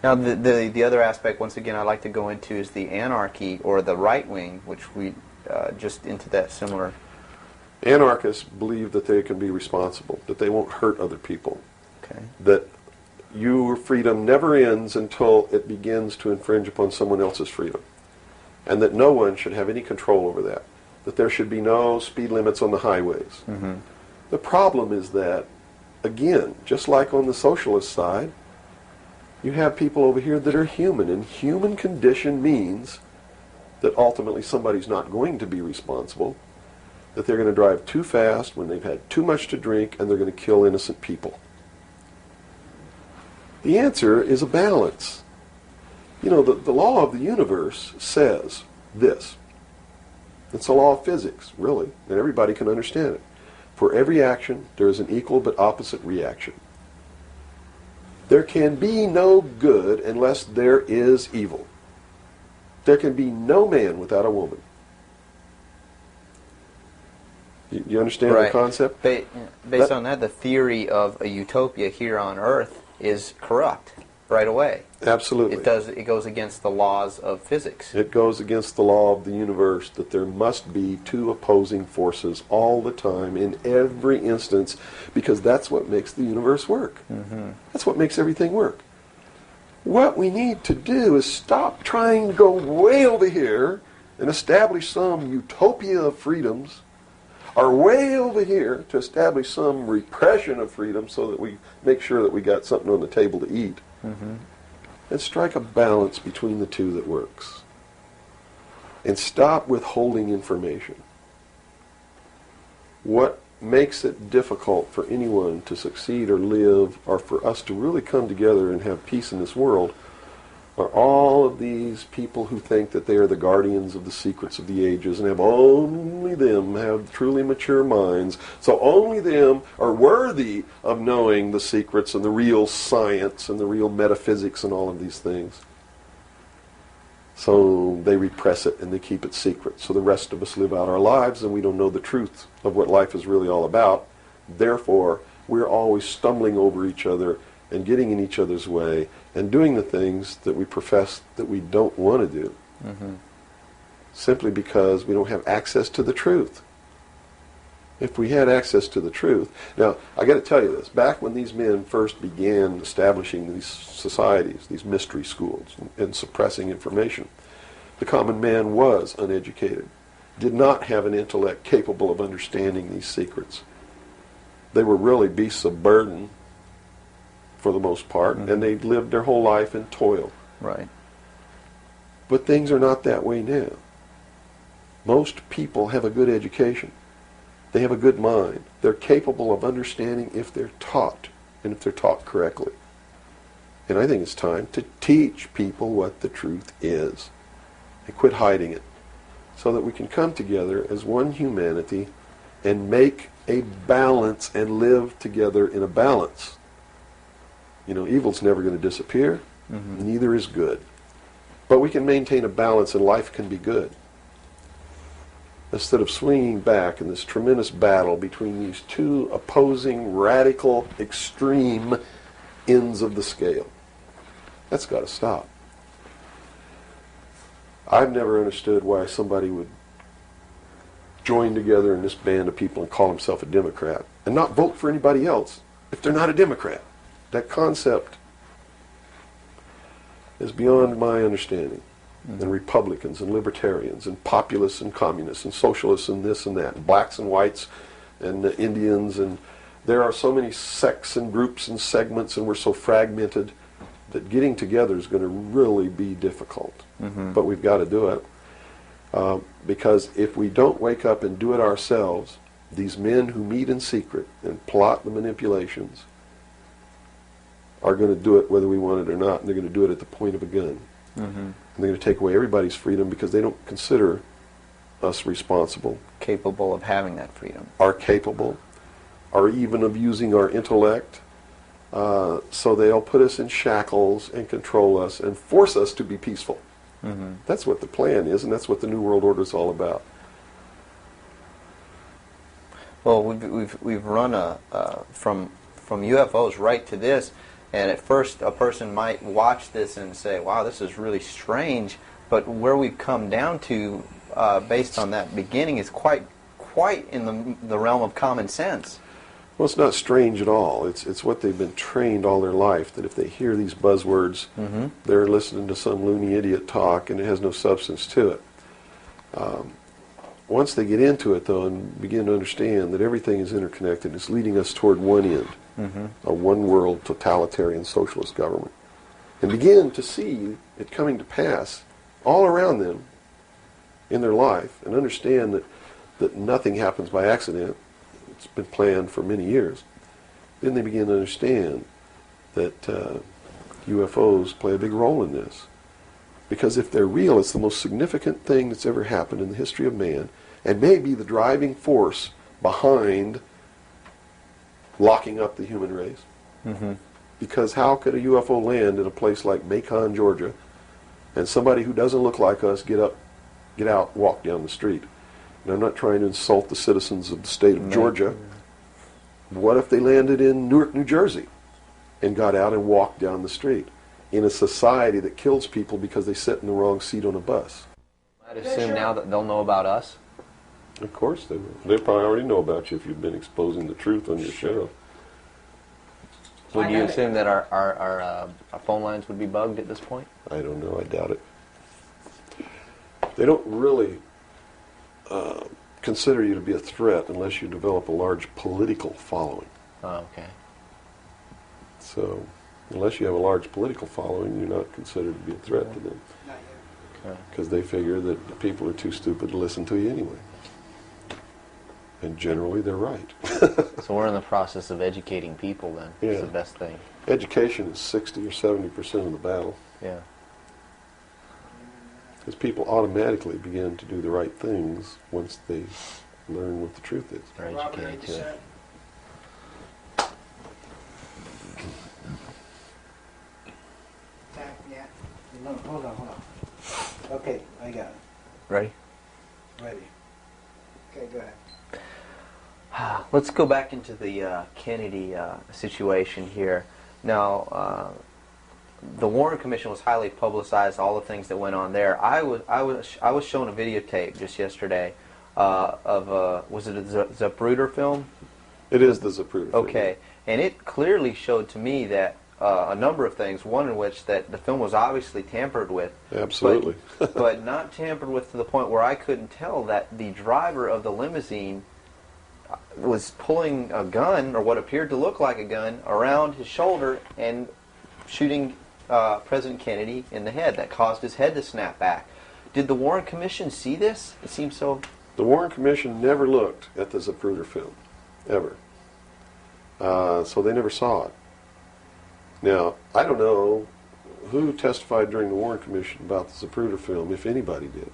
Now, the other aspect, once again, I'd like to go into is the anarchy or the right wing, which we just into that similar... Anarchists believe that they can be responsible, that they won't hurt other people, Okay. that your freedom never ends until it begins to infringe upon someone else's freedom, and that no one should have any control over that there should be no speed limits on the highways. The problem is that, again, just like on the socialist side, you have people over here that are human, and human condition means that ultimately somebody's not going to be responsible, that they're going to drive too fast when they've had too much to drink, and they're going to kill innocent people. The answer is a balance. You know, the law of the universe says this. It's a law of physics, really, and everybody can understand it. For every action, there is an equal but opposite reaction. There can be no good unless there is evil. There can be no man without a woman. You understand the concept? Based on that, the theory of a utopia here on Earth is corrupt right away. Absolutely. It goes against the laws of physics. It goes against the law of the universe that there must be two opposing forces all the time in every instance, because that's what makes the universe work. That's what makes everything work. What we need to do is stop trying to go way over here and establish some utopia of freedoms, or way over here to establish some repression of freedom so that we make sure that we got something on the table to eat. And strike a balance between the two that works. And stop withholding information. What makes it difficult for anyone to succeed or live, or for us to really come together and have peace in this world, are all of these people who think that they are the guardians of the secrets of the ages and have only them have truly mature minds, so only them are worthy of knowing the secrets and the real science and the real metaphysics and all of these things. So they repress it and they keep it secret. So the rest of us live out our lives and we don't know the truth of what life is really all about. Therefore, we're always stumbling over each other and getting in each other's way and doing the things that we profess that we don't want to do. Simply because we don't have access to the truth. If we had access to the truth... Now, I got to tell you this. Back when these men first began establishing these societies, these mystery schools, and suppressing information, the common man was uneducated, did not have an intellect capable of understanding these secrets. They were really beasts of burden, for the most part, and they lived their whole life in toil. Right. But things are not that way now. Most people have a good education. They have a good mind. They're capable of understanding if they're taught, and if they're taught correctly. And I think it's time to teach people what the truth is, and quit hiding it, so that we can come together as one humanity and make a balance and live together in a balance. Evil's never going to disappear. Neither is good. But we can maintain a balance, and life can be good. Instead of swinging back in this tremendous battle between these two opposing, radical, extreme ends of the scale. That's got to stop. I've never understood why somebody would join together in this band of people and call himself a Democrat and not vote for anybody else if they're not a Democrat. That concept is beyond my understanding. And Republicans and Libertarians and Populists and Communists and Socialists and this and that, and blacks and whites and Indians, and there are so many sects and groups and segments, and we're so fragmented that getting together is going to really be difficult. But we've got to do it. Because if we don't wake up and do it ourselves, these men who meet in secret and plot the manipulations are going to do it whether we want it or not, and they're going to do it at the point of a gun. And they're going to take away everybody's freedom because they don't consider us responsible. Capable of having that freedom. Are capable, are even of using our intellect. So they'll put us in shackles and control us and force us to be peaceful. That's what the plan is, and that's what the New World Order is all about. Well, we've run from UFOs right to this. And at first, a person might watch this and say, wow, this is really strange. But where we've come down to, based on that beginning, is quite in the realm of common sense. Well, it's not strange at all. It's what they've been trained all their life, that if they hear these buzzwords, they're listening to some loony idiot talk, and it has no substance to it. Once they get into it, though, and begin to understand that everything is interconnected, it's leading us toward one end. A one-world totalitarian socialist government, and begin to see it coming to pass all around them in their life, and understand that nothing happens by accident. It's been planned for many years. Then they begin to understand that UFOs play a big role in this. Because if they're real, it's the most significant thing that's ever happened in the history of man, and may be the driving force behind locking up the human race. Because how could a UFO land in a place like Macon, Georgia, and somebody who doesn't look like us get out, walk down the street? And I'm not trying to insult the citizens of the state of Georgia. What if they landed in Newark, New Jersey, and got out and walked down the street in a society that kills people because they sit in the wrong seat on a bus? I'd assume now that they'll know about us. Of course they will. They probably already know about you if you've been exposing the truth on your show. Would you assume that our phone lines would be bugged at this point? I don't know. I doubt it. They don't really consider you to be a threat unless you develop a large political following. Oh, okay. So, unless you have a large political following, you're not considered to be a threat to them. Not yet. Because they figure that the people are too stupid to listen to you anyway. And generally, they're right. So we're in the process of educating people then. Yeah. It's the best thing. Education is 60 or 70% of the battle. Yeah. Because people automatically begin to do the right things once they learn what the truth is. They're Robert, educated to it. Yeah. No, hold on. Okay, I got it. Ready? Ready. Okay, go ahead. Let's go back into the Kennedy situation here. Now, the Warren Commission was highly publicized. All the things that went on there. I was shown a videotape just yesterday of was it a Zapruder film? It is the Zapruder film. Okay, and it clearly showed to me that a number of things. One in which that the film was obviously tampered with. Absolutely. but not tampered with to the point where I couldn't tell that the driver of the limousine was pulling a gun, or what appeared to look like a gun, around his shoulder and shooting President Kennedy in the head. That caused his head to snap back. Did the Warren Commission see this? It seems so. The Warren Commission never looked at the Zapruder film, ever. So they never saw it. Now, I don't know who testified during the Warren Commission about the Zapruder film, if anybody did.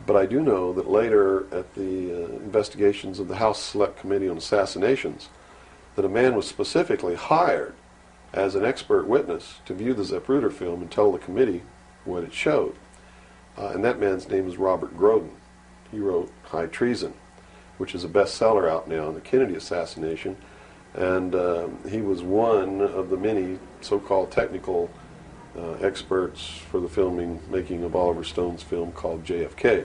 But I do know that later at the investigations of the House Select Committee on Assassinations, that a man was specifically hired as an expert witness to view the Zapruder film and tell the committee what it showed. And that man's name is Robert Groden. He wrote High Treason, which is a bestseller out now on the Kennedy assassination. And he was one of the many so-called technical experts for the making of Oliver Stone's film called JFK.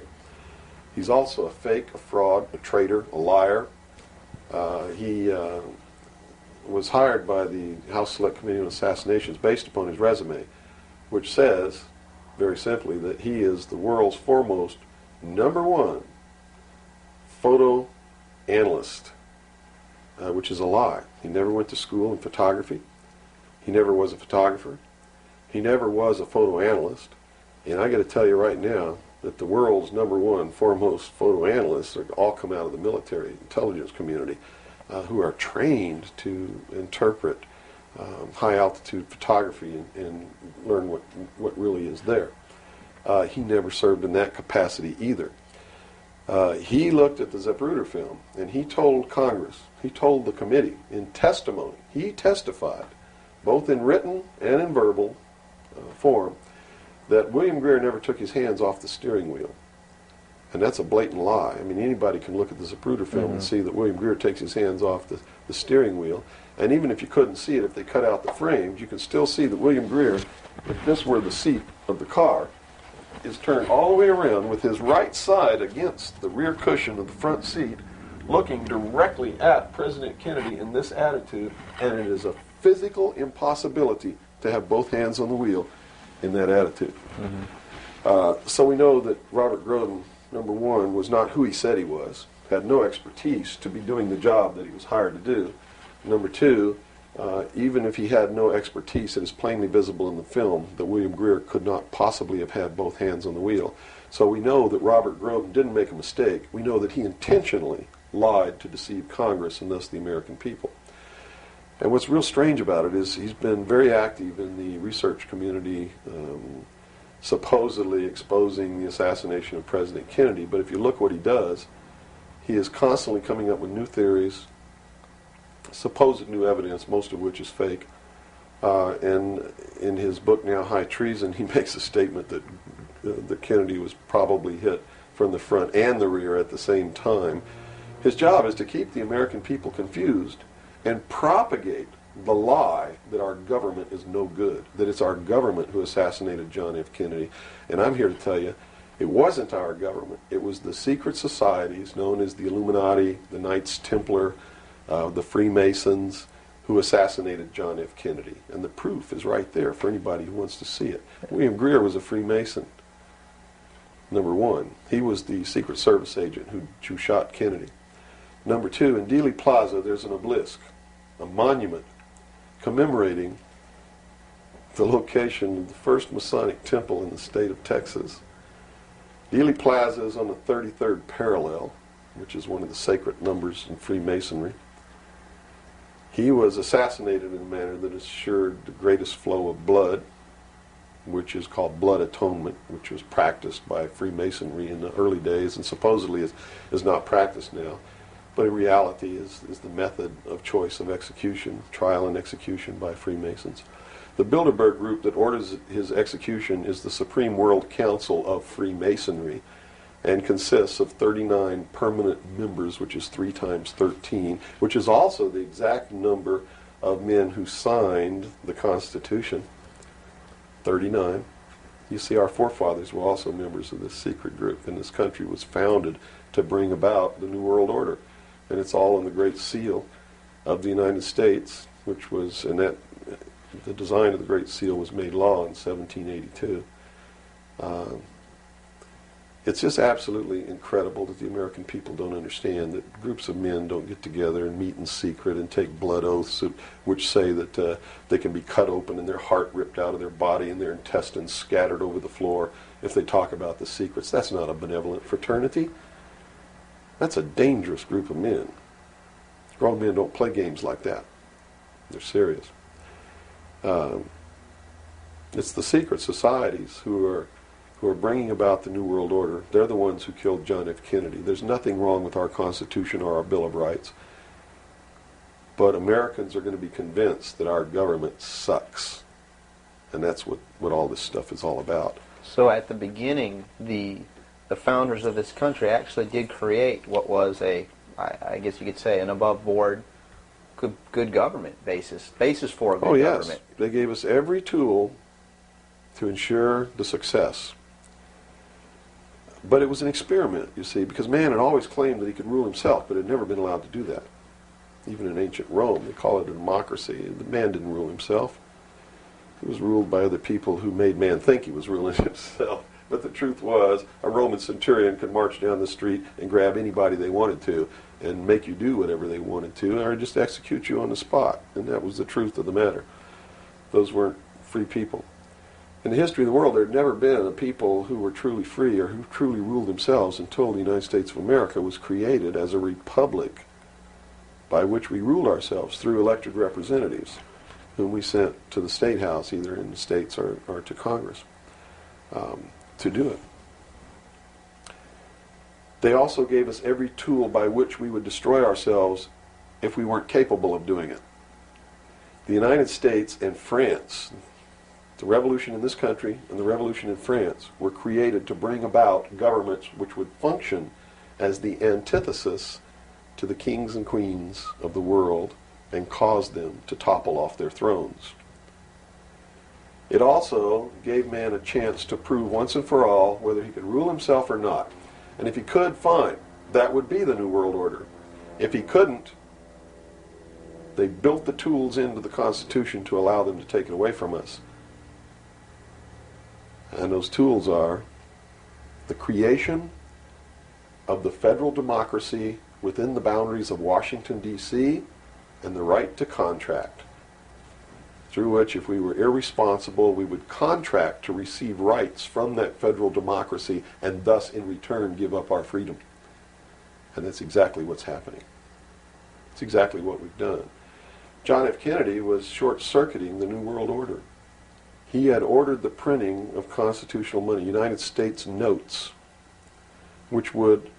He's also a fake, a fraud, a traitor, a liar. He was hired by the House Select Committee on Assassinations based upon his resume, which says, very simply, that he is the world's foremost #1 photo analyst, which is a lie. He never went to school in photography. He never was a photographer. He never was a photo analyst. And I got to tell you right now that the world's #1 foremost photo analysts are all come out of the military intelligence community, who are trained to interpret high-altitude photography and learn what really is there. He never served in that capacity either. He looked at the Zapruder film, and he told Congress, he told the committee in testimony, he testified, both in written and in verbal form, that William Greer never took his hands off the steering wheel. And that's a blatant lie. I mean, anybody can look at the Zapruder film and see that William Greer takes his hands off the steering wheel. And even if you couldn't see it, if they cut out the frames, you can still see that William Greer, if this were the seat of the car, is turned all the way around with his right side against the rear cushion of the front seat, looking directly at President Kennedy in this attitude, and it is a physical impossibility to have both hands on the wheel in that attitude. So we know that Robert Groden, #1, was not who he said he was, had no expertise to be doing the job that he was hired to do. #2, even if he had no expertise, it is plainly visible in the film that William Greer could not possibly have had both hands on the wheel. So we know that Robert Groden didn't make a mistake. We know that he intentionally lied to deceive Congress and thus the American people. And what's real strange about it is he's been very active in the research community, supposedly exposing the assassination of President Kennedy. But if you look what he does, he is constantly coming up with new theories, supposed new evidence, most of which is fake. And in his book now, High Treason, he makes a statement that Kennedy was probably hit from the front and the rear at the same time. His job is to keep the American people confused and propagate the lie that our government is no good, that it's our government who assassinated John F. Kennedy. And I'm here to tell you, it wasn't our government. It was the secret societies known as the Illuminati, the Knights Templar, the Freemasons, who assassinated John F. Kennedy. And the proof is right there for anybody who wants to see it. William Greer was a Freemason, #1. He was the Secret Service agent who shot Kennedy. #2, in Dealey Plaza, there's an obelisk, a monument commemorating the location of the first Masonic temple in the state of Texas. Dealey Plaza is on the 33rd parallel, which is one of the sacred numbers in Freemasonry. He was assassinated in a manner that assured the greatest flow of blood, which is called blood atonement, which was practiced by Freemasonry in the early days and supposedly is not practiced now. But in reality is the method of choice of execution, trial and execution by Freemasons. The Bilderberg group that orders his execution is the Supreme World Council of Freemasonry and consists of 39 permanent members, which is 3 times 13, which is also the exact number of men who signed the Constitution, 39. You see, our forefathers were also members of this secret group, and this country was founded to bring about the New World Order. And it's all in the Great Seal of the United States, which was, and that the design of the Great Seal was made law in 1782. It's just absolutely incredible that the American people don't understand that groups of men don't get together and meet in secret and take blood oaths which say that they can be cut open and their heart ripped out of their body and their intestines scattered over the floor if they talk about the secrets. That's not a benevolent fraternity. That's a dangerous group of men. Grown men don't play games like that. They're serious. It's the secret societies who are bringing about the New World Order. They're the ones who killed John F. Kennedy. There's nothing wrong with our Constitution or our Bill of Rights. But Americans are going to be convinced that our government sucks. And that's what all this stuff is all about. So at the beginning, the founders of this country actually did create what was I guess you could say, an above-board, good government basis for a good government. Yes. They gave us every tool to ensure the success. But it was an experiment, you see, because man had always claimed that he could rule himself, but had never been allowed to do that. Even in ancient Rome, they call it a democracy. The man didn't rule himself. He was ruled by other people who made man think he was ruling himself. But the truth was, a Roman centurion could march down the street and grab anybody they wanted to and make you do whatever they wanted to, or just execute you on the spot. And that was the truth of the matter. Those weren't free people. In the history of the world, there had never been a people who were truly free or who truly ruled themselves until the United States of America was created as a republic by which we ruled ourselves through elected representatives whom we sent to the State House, either in the States or to Congress, to do it. They also gave us every tool by which we would destroy ourselves if we weren't capable of doing it. The United States and France, the revolution in this country and the revolution in France, were created to bring about governments which would function as the antithesis to the kings and queens of the world and cause them to topple off their thrones. It also gave man a chance to prove once and for all whether he could rule himself or not. And if he could, fine. That would be the New World Order. If he couldn't, they built the tools into the Constitution to allow them to take it away from us. And those tools are the creation of the federal democracy within the boundaries of Washington, D.C., and the right to contract, through which, if we were irresponsible, we would contract to receive rights from that federal democracy and thus, in return, give up our freedom. And that's exactly what's happening. It's exactly what we've done. John F. Kennedy was short-circuiting the New World Order. He had ordered the printing of constitutional money, United States notes, which would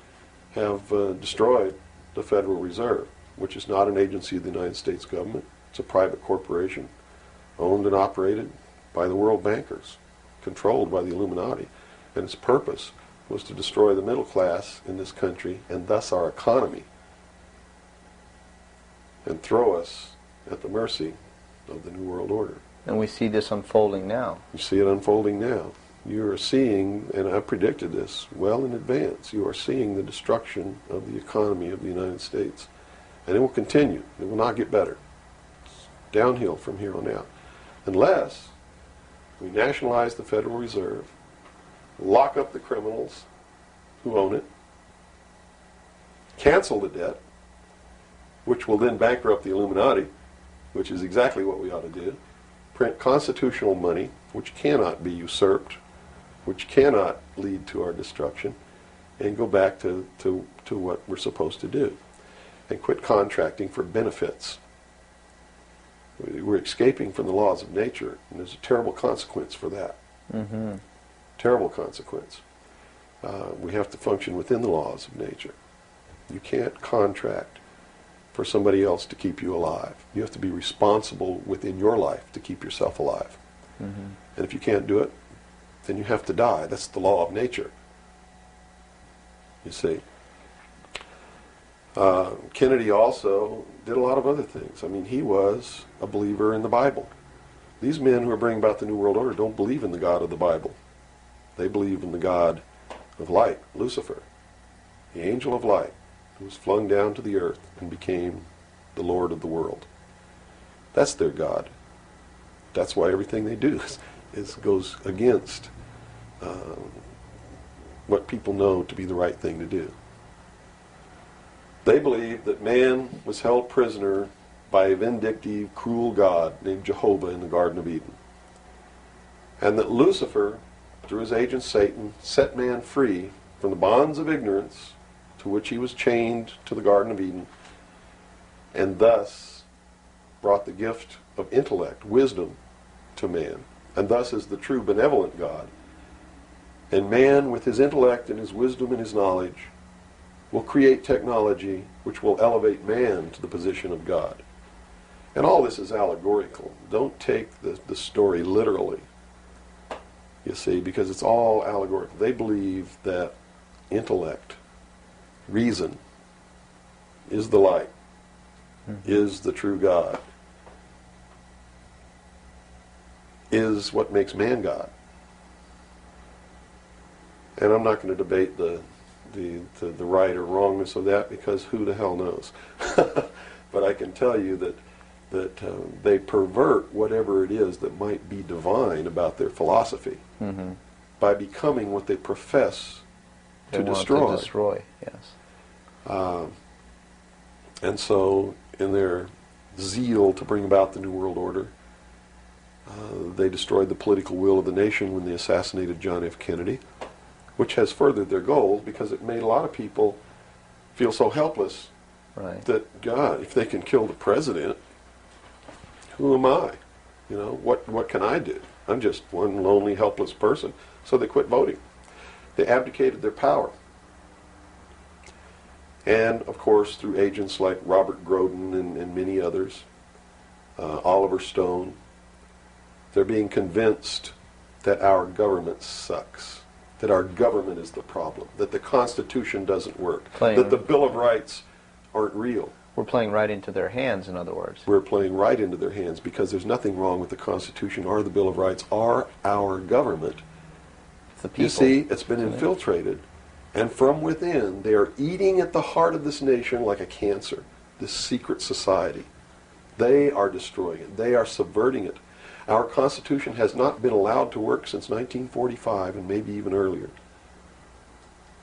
have destroyed the Federal Reserve, which is not an agency of the United States government. It's a private corporation owned and operated by the world bankers, controlled by the Illuminati. And its purpose was to destroy the middle class in this country and thus our economy, and throw us at the mercy of the New World Order. And we see this unfolding now. You see it unfolding now. You are seeing, and I predicted this well in advance, you are seeing the destruction of the economy of the United States. And it will continue. It will not get better. It's downhill from here on out. Unless we nationalize the Federal Reserve, lock up the criminals who own it, cancel the debt, which will then bankrupt the Illuminati, which is exactly what we ought to do, print constitutional money, which cannot be usurped, which cannot lead to our destruction, and go back to what we're supposed to do, and quit contracting for benefits. We're escaping from the laws of nature, and there's a terrible consequence for that. Mm-hmm. Terrible consequence. We have to function within the laws of nature. You can't contract for somebody else to keep you alive. You have to be responsible within your life to keep yourself alive. Mm-hmm. And if you can't do it, then you have to die. That's the law of nature. You see. Kennedy also did a lot of other things. I mean, he was a believer in the Bible. These men who are bringing about the New World Order don't believe in the God of the Bible. They believe in the God of light, Lucifer, the angel of light, who was flung down to the earth and became the Lord of the world. That's their God. That's why everything they do goes against what people know to be the right thing to do. They believed that man was held prisoner by a vindictive, cruel God named Jehovah in the Garden of Eden. And that Lucifer, through his agent Satan, set man free from the bonds of ignorance to which he was chained to the Garden of Eden, and thus brought the gift of intellect, wisdom, to man, and thus is the true benevolent God. And man, with his intellect and his wisdom and his knowledge, will create technology which will elevate man to the position of God. And all this is allegorical. Don't take the story literally, you see, because it's all allegorical. They believe that intellect, reason, is the light, is the true God, is what makes man God. And I'm not going to debate the right or wrongness of that, because who the hell knows? But I can tell you that they pervert whatever it is that might be divine about their philosophy by becoming what they profess to destroy. To destroy, yes. And so, in their zeal to bring about the New World Order, they destroyed the political will of the nation when they assassinated John F. Kennedy, which has furthered their goals, because it made a lot of people feel so helpless that, God, if they can kill the president, who am I? You know, what can I do? I'm just one lonely, helpless person. So they quit voting. They abdicated their power. And, of course, through agents like Robert Groden and many others, Oliver Stone, they're being convinced that our government sucks, that our government is the problem, that the Constitution doesn't work, that the Bill of Rights aren't real. We're playing right into their hands, in other words. We're playing right into their hands, because there's nothing wrong with the Constitution or the Bill of Rights or our government. It's the people. You see, it's been infiltrated. And from within, they are eating at the heart of this nation like a cancer, this secret society. They are destroying it. They are subverting it. Our Constitution has not been allowed to work since 1945, and maybe even earlier.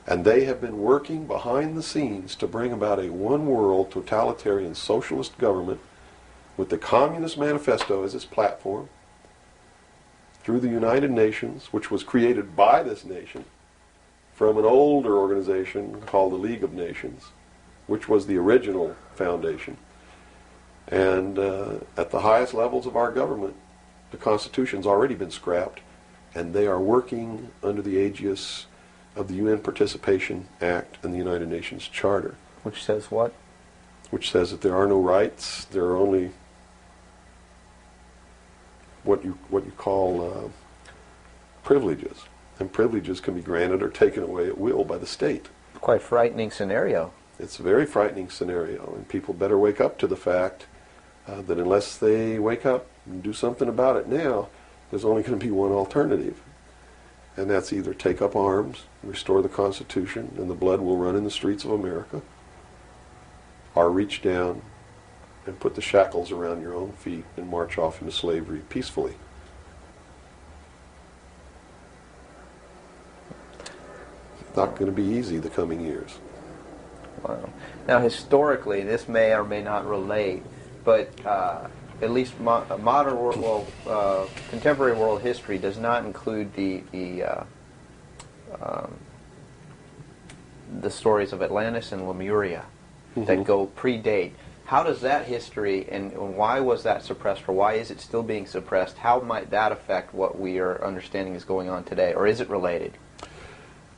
And they have been working behind the scenes to bring about a one-world, totalitarian, socialist government with the Communist Manifesto as its platform, through the United Nations, which was created by this nation, from an older organization called the League of Nations, which was the original foundation. And at the highest levels of our government, the Constitution's already been scrapped, and they are working under the aegis of the UN Participation Act and the United Nations Charter. Which says what? Which says that there are no rights, there are only what you call privileges. And privileges can be granted or taken away at will by the state. Quite frightening scenario. It's a very frightening scenario, and people better wake up to the fact that unless they wake up and do something about it now, there's only going to be one alternative. And that's either take up arms, restore the Constitution, and the blood will run in the streets of America, or reach down and put the shackles around your own feet and march off into slavery peacefully. Not going to be easy the coming years. Wow. Now, historically, this may or may not relate, but at least modern world, contemporary world history does not include the stories of Atlantis and Lemuria that go predate. How does that history, and why was that suppressed, or why is it still being suppressed? How might that affect what we are understanding is going on today, or is it related?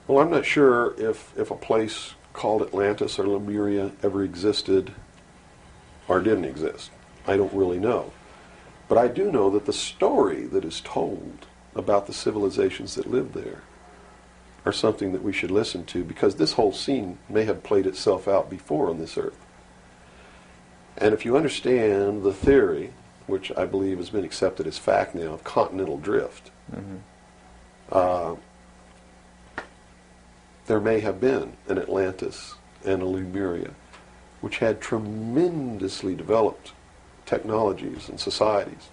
Well, I'm not sure if a place called Atlantis or Lemuria ever existed or didn't exist. I don't really know. But I do know that the story that is told about the civilizations that lived there are something that we should listen to, because this whole scene may have played itself out before on this earth. And if you understand the theory, which I believe has been accepted as fact now, of continental drift, there may have been an Atlantis and a Lemuria, which had tremendously developed technologies and societies.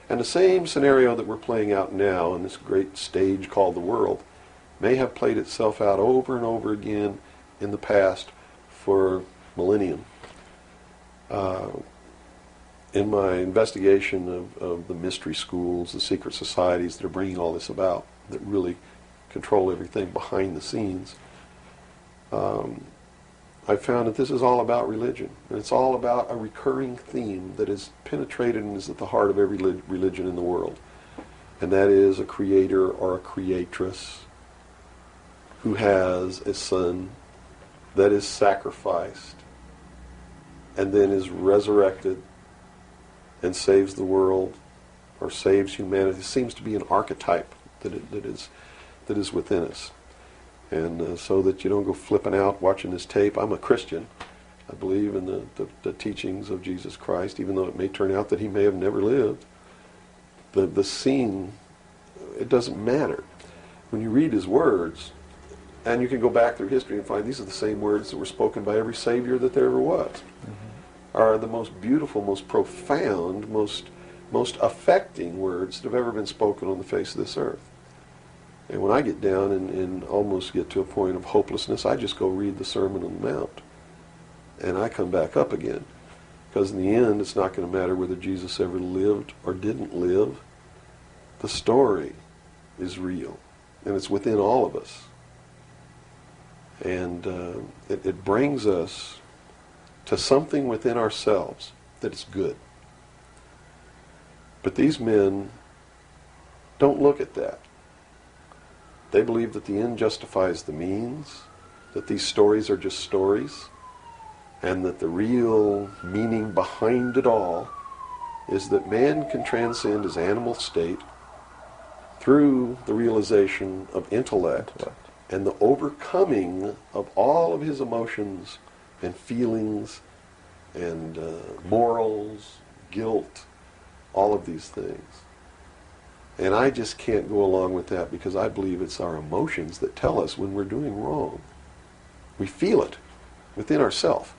And the same scenario that we're playing out now in this great stage called the world may have played itself out over and over again in the past for millennium. In my investigation of the mystery schools, the secret societies that are bringing all this about, that really control everything behind the scenes, I found that this is all about religion. And it's all about a recurring theme that is penetrated and is at the heart of every religion in the world. And that is a creator or a creatress who has a son that is sacrificed and then is resurrected and saves the world or saves humanity. It seems to be an archetype that is within us. And so that you don't go flipping out watching this tape. I'm a Christian. I believe in the teachings of Jesus Christ, even though it may turn out that he may have never lived. The scene, it doesn't matter. When you read his words, and you can go back through history and find these are the same words that were spoken by every Savior that there ever was, are the most beautiful, most profound, most affecting words that have ever been spoken on the face of this earth. And when I get down and almost get to a point of hopelessness, I just go read the Sermon on the Mount. And I come back up again. Because in the end, it's not going to matter whether Jesus ever lived or didn't live. The story is real. And it's within all of us. And it brings us to something within ourselves that is good. But these men don't look at that. They believe that the end justifies the means, that these stories are just stories, and that the real meaning behind it all is that man can transcend his animal state through the realization of intellect and the overcoming of all of his emotions and feelings and morals, guilt, all of these things. And I just can't go along with that because I believe it's our emotions that tell us when we're doing wrong. We feel it within ourselves.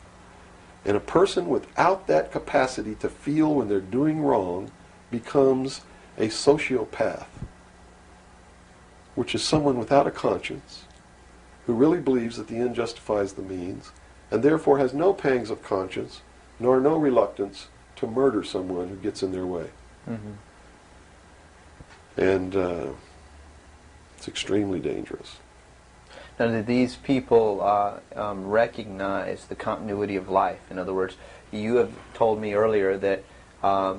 And a person without that capacity to feel when they're doing wrong becomes a sociopath, which is someone without a conscience who really believes that the end justifies the means and therefore has no pangs of conscience nor no reluctance to murder someone who gets in their way. Mm-hmm. And it's extremely dangerous. Now, do these people recognize the continuity of life? In other words, you have told me earlier that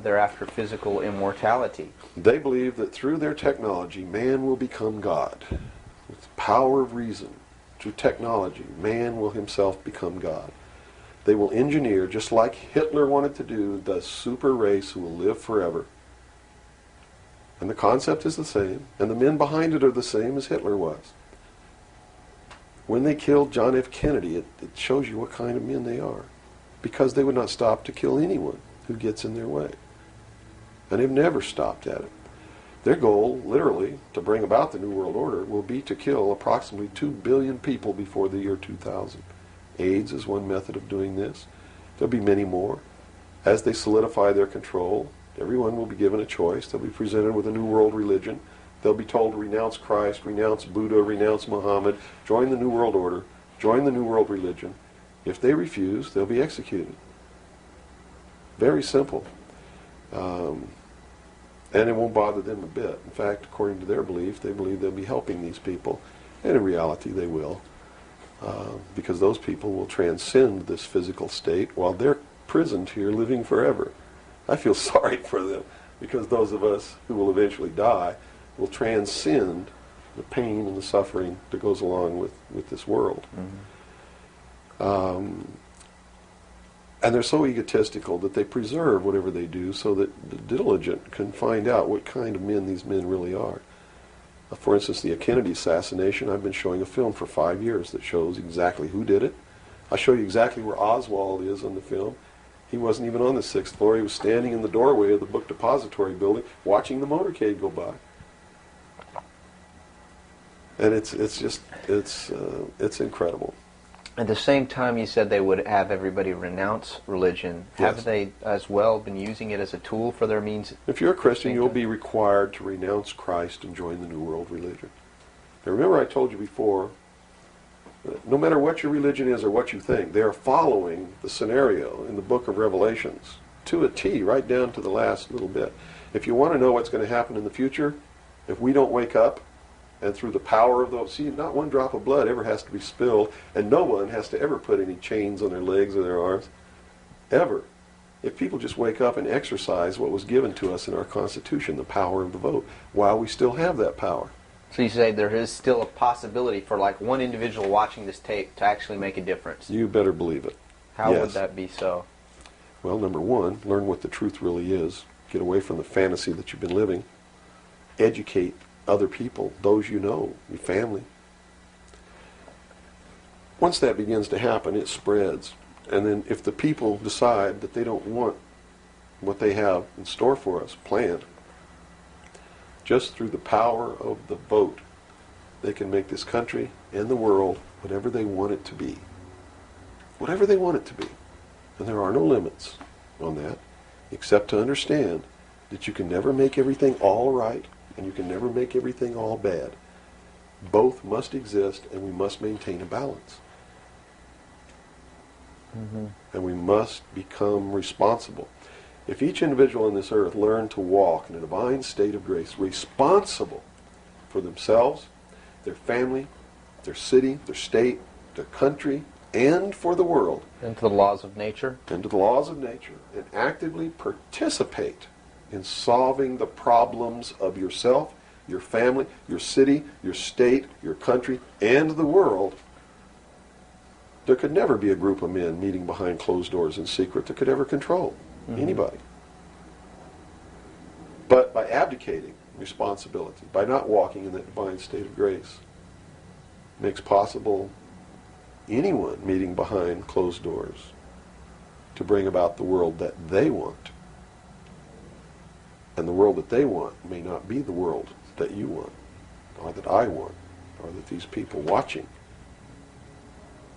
they're after physical immortality. They believe that through their technology, man will become God. With the power of reason, through technology, man will himself become God. They will engineer, just like Hitler wanted to do, the super race who will live forever. And the concept is the same, and the men behind it are the same as Hitler was. When they killed John F. Kennedy, it shows you what kind of men they are. Because they would not stop to kill anyone who gets in their way. And they've never stopped at it. Their goal, literally, to bring about the New World Order, will be to kill approximately 2 billion people before the year 2000. AIDS is one method of doing this. There'll be many more. As they solidify their control, everyone will be given a choice. They'll be presented with a new world religion. They'll be told to renounce Christ, renounce Buddha, renounce Muhammad, join the New World Order, join the New World Religion. If they refuse, they'll be executed. Very simple. And it won't bother them a bit. In fact, according to their belief, they believe they'll be helping these people. And in reality, they will. Because those people will transcend this physical state while they're prisoned here living forever. I feel sorry for them because those of us who will eventually die will transcend the pain and the suffering that goes along with this world. Mm-hmm. And they're so egotistical that they preserve whatever they do so that the diligent can find out what kind of men these men really are. For instance, the Kennedy assassination, I've been showing a film for 5 years that shows exactly who did it. I show you exactly where Oswald is on the film. He wasn't even on the 6th floor. He was standing in the doorway of the book depository building watching the motorcade go by. And it's incredible. At the same time, you said they would have everybody renounce religion. Yes. Have they as well been using it as a tool for their means? If you're a Christian, you'll be required to renounce Christ and join the New World Religion. Now remember I told you before, no matter what your religion is or what you think, they are following the scenario in the book of Revelations to a T, right down to the last little bit. If you want to know what's going to happen in the future, if we don't wake up, and through the power of those, see, not one drop of blood ever has to be spilled, and no one has to ever put any chains on their legs or their arms, ever. If people just wake up and exercise what was given to us in our Constitution, the power of the vote, while we still have that power. So you say there is still a possibility for like one individual watching this tape to actually make a difference? You better believe it. How Yes. would that be so? Well, number one, learn what the truth really is. Get away from the fantasy that you've been living. Educate other people, those you know, your family. Once that begins to happen, it spreads. And then if the people decide that they don't want what they have in store for us planned, just through the power of the vote, they can make this country and the world whatever they want it to be. Whatever they want it to be. And there are no limits on that, except to understand that you can never make everything all right, and you can never make everything all bad. Both must exist, and we must maintain a balance. And we must become responsible. If each individual on this earth learned to walk in a divine state of grace, responsible for themselves, their family, their city, their state, their country, and for the world. And to the laws of nature. And to the laws of nature. And actively participate in solving the problems of yourself, your family, your city, your state, your country, and the world. There could never be a group of men meeting behind closed doors in secret that could ever control anybody. But by abdicating responsibility, by not walking in that divine state of grace, makes possible anyone meeting behind closed doors to bring about the world that they want. And the world that they want may not be the world that you want, or that I want, or that these people watching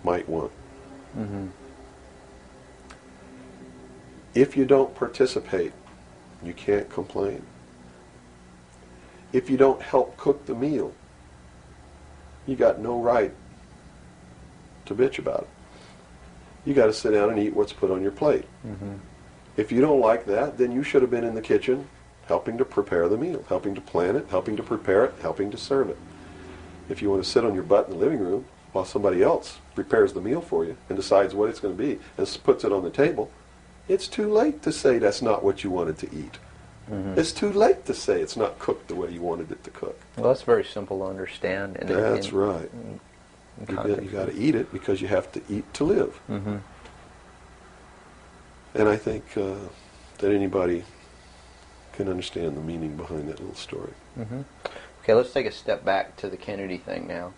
might want. If you don't participate, you can't complain. If you don't help cook the meal, you got no right to bitch about it. You got to sit down and eat what's put on your plate. If you don't like that, then you should have been in the kitchen helping to prepare the meal, helping to plan it, helping to prepare it, helping to serve it. If you want to sit on your butt in the living room while somebody else prepares the meal for you and decides what it's going to be and puts it on the table, it's too late to say that's not what you wanted to eat. It's too late to say it's not cooked the way you wanted it to cook. Well, that's very simple to understand. That's right. You got to eat it because you have to eat to live. And I think that anybody can understand the meaning behind that little story. Okay, let's take a step back to the Kennedy thing now.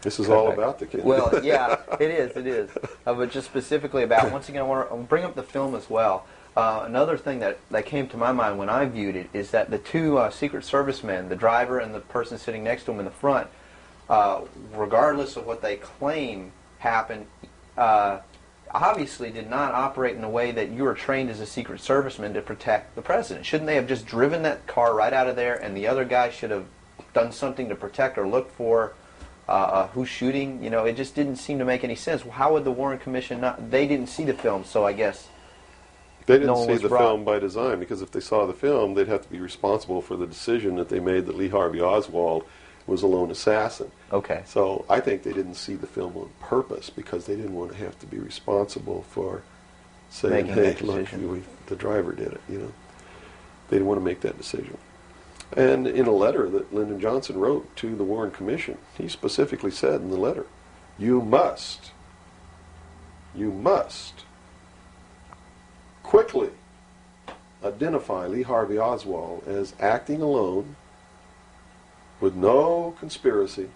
This is all about the Kennedy. Well, yeah, it is. But just specifically about, once again, I want to bring up the film as well. Another thing that came to my mind when I viewed it is that the two Secret Service men, the driver and the person sitting next to him in the front, regardless of what they claim happened, obviously did not operate in a way that you were trained as a Secret Serviceman to protect the president. Shouldn't they have just driven that car right out of there, and the other guy should have done something to protect or look for who's shooting? You know, it just didn't seem to make any sense. How would the Warren Commission not? They didn't see the film, so I guess they didn't see the film by design, because if they saw the film, they'd have to be responsible for the decision that they made that Lee Harvey Oswald was a lone assassin. Okay. So I think they didn't see the film on purpose because they didn't want to have to be responsible for saying, "Hey, look, the driver did it." You know, they didn't want to make that decision. And in a letter that Lyndon Johnson wrote to the Warren Commission, he specifically said in the letter, you must quickly identify Lee Harvey Oswald as acting alone with no conspiracy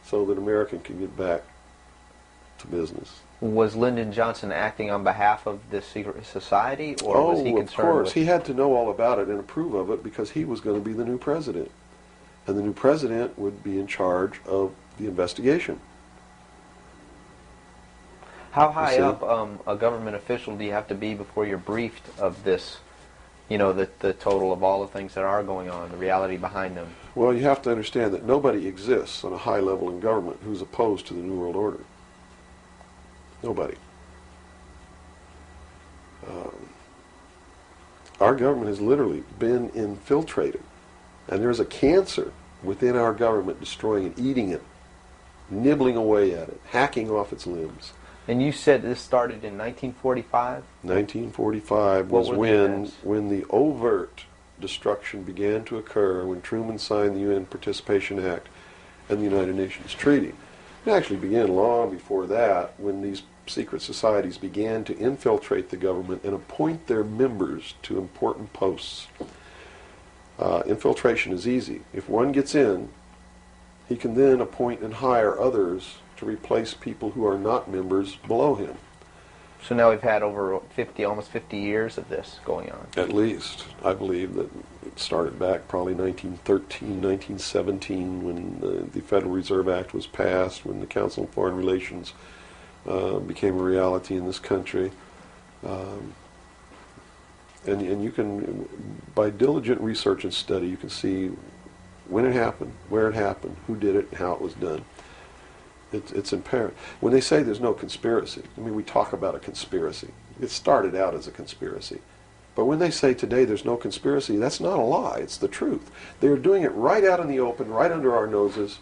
so that America can get back to business. Was Lyndon Johnson acting on behalf of this secret society, or was he concerned? Of course. He had to know all about it and approve of it because he was going to be the new president. And the new president would be in charge of the investigation. How high up a government official do you have to be before you're briefed of this, you know, the total of all the things that are going on, the reality behind them? Well, you have to understand that nobody exists on a high level in government who's opposed to the New World Order. Nobody. Our government has literally been infiltrated. And there's a cancer within our government destroying it, eating it, nibbling away at it, hacking off its limbs. And you said this started in 1945? 1945 was when the overt destruction began to occur, when Truman signed the UN Participation Act and the United Nations Treaty. It actually began long before that, when these secret societies began to infiltrate the government and appoint their members to important posts. Infiltration is easy. If one gets in, he can then appoint and hire others to replace people who are not members below him. So now we've had over 50, almost 50 years of this going on. At least. I believe that it started back probably 1913, 1917, when the Federal Reserve Act was passed, when the Council on Foreign Relations became a reality in this country. And you can, by diligent research and study, you can see when it happened, where it happened, who did it, and how it was done. It's apparent. When they say there's no conspiracy, I mean, we talk about a conspiracy. It started out as a conspiracy. But when they say today there's no conspiracy, that's not a lie. It's the truth. They're doing it right out in the open, right under our noses,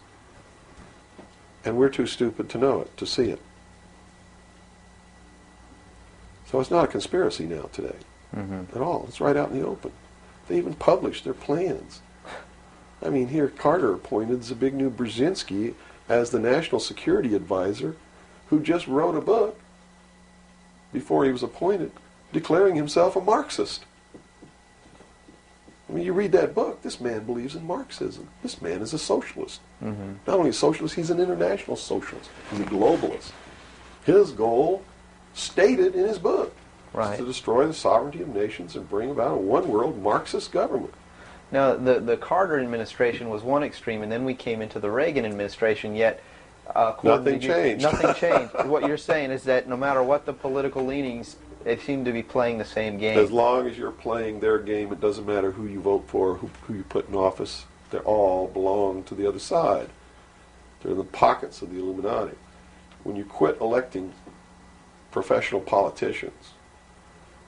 and we're too stupid to know it, to see it. So it's not a conspiracy now today at all. It's right out in the open. They even publish their plans. I mean, here Carter appointed Zbigniew Brzezinski as the National Security Advisor, who just wrote a book before he was appointed declaring himself a Marxist. I mean, you read that book, this man believes in Marxism. This man is a socialist. Not only a socialist, he's an international socialist. He's a globalist. His goal, stated in his book, is to destroy the sovereignty of nations and bring about a one-world Marxist government. Now, the Carter administration was one extreme, and then we came into the Reagan administration, yet nothing changed. Nothing changed. What you're saying is that no matter what the political leanings, they seem to be playing the same game. As long as you're playing their game, it doesn't matter who you vote for, who you put in office. They all belong to the other side. They're in the pockets of the Illuminati. When you quit electing professional politicians,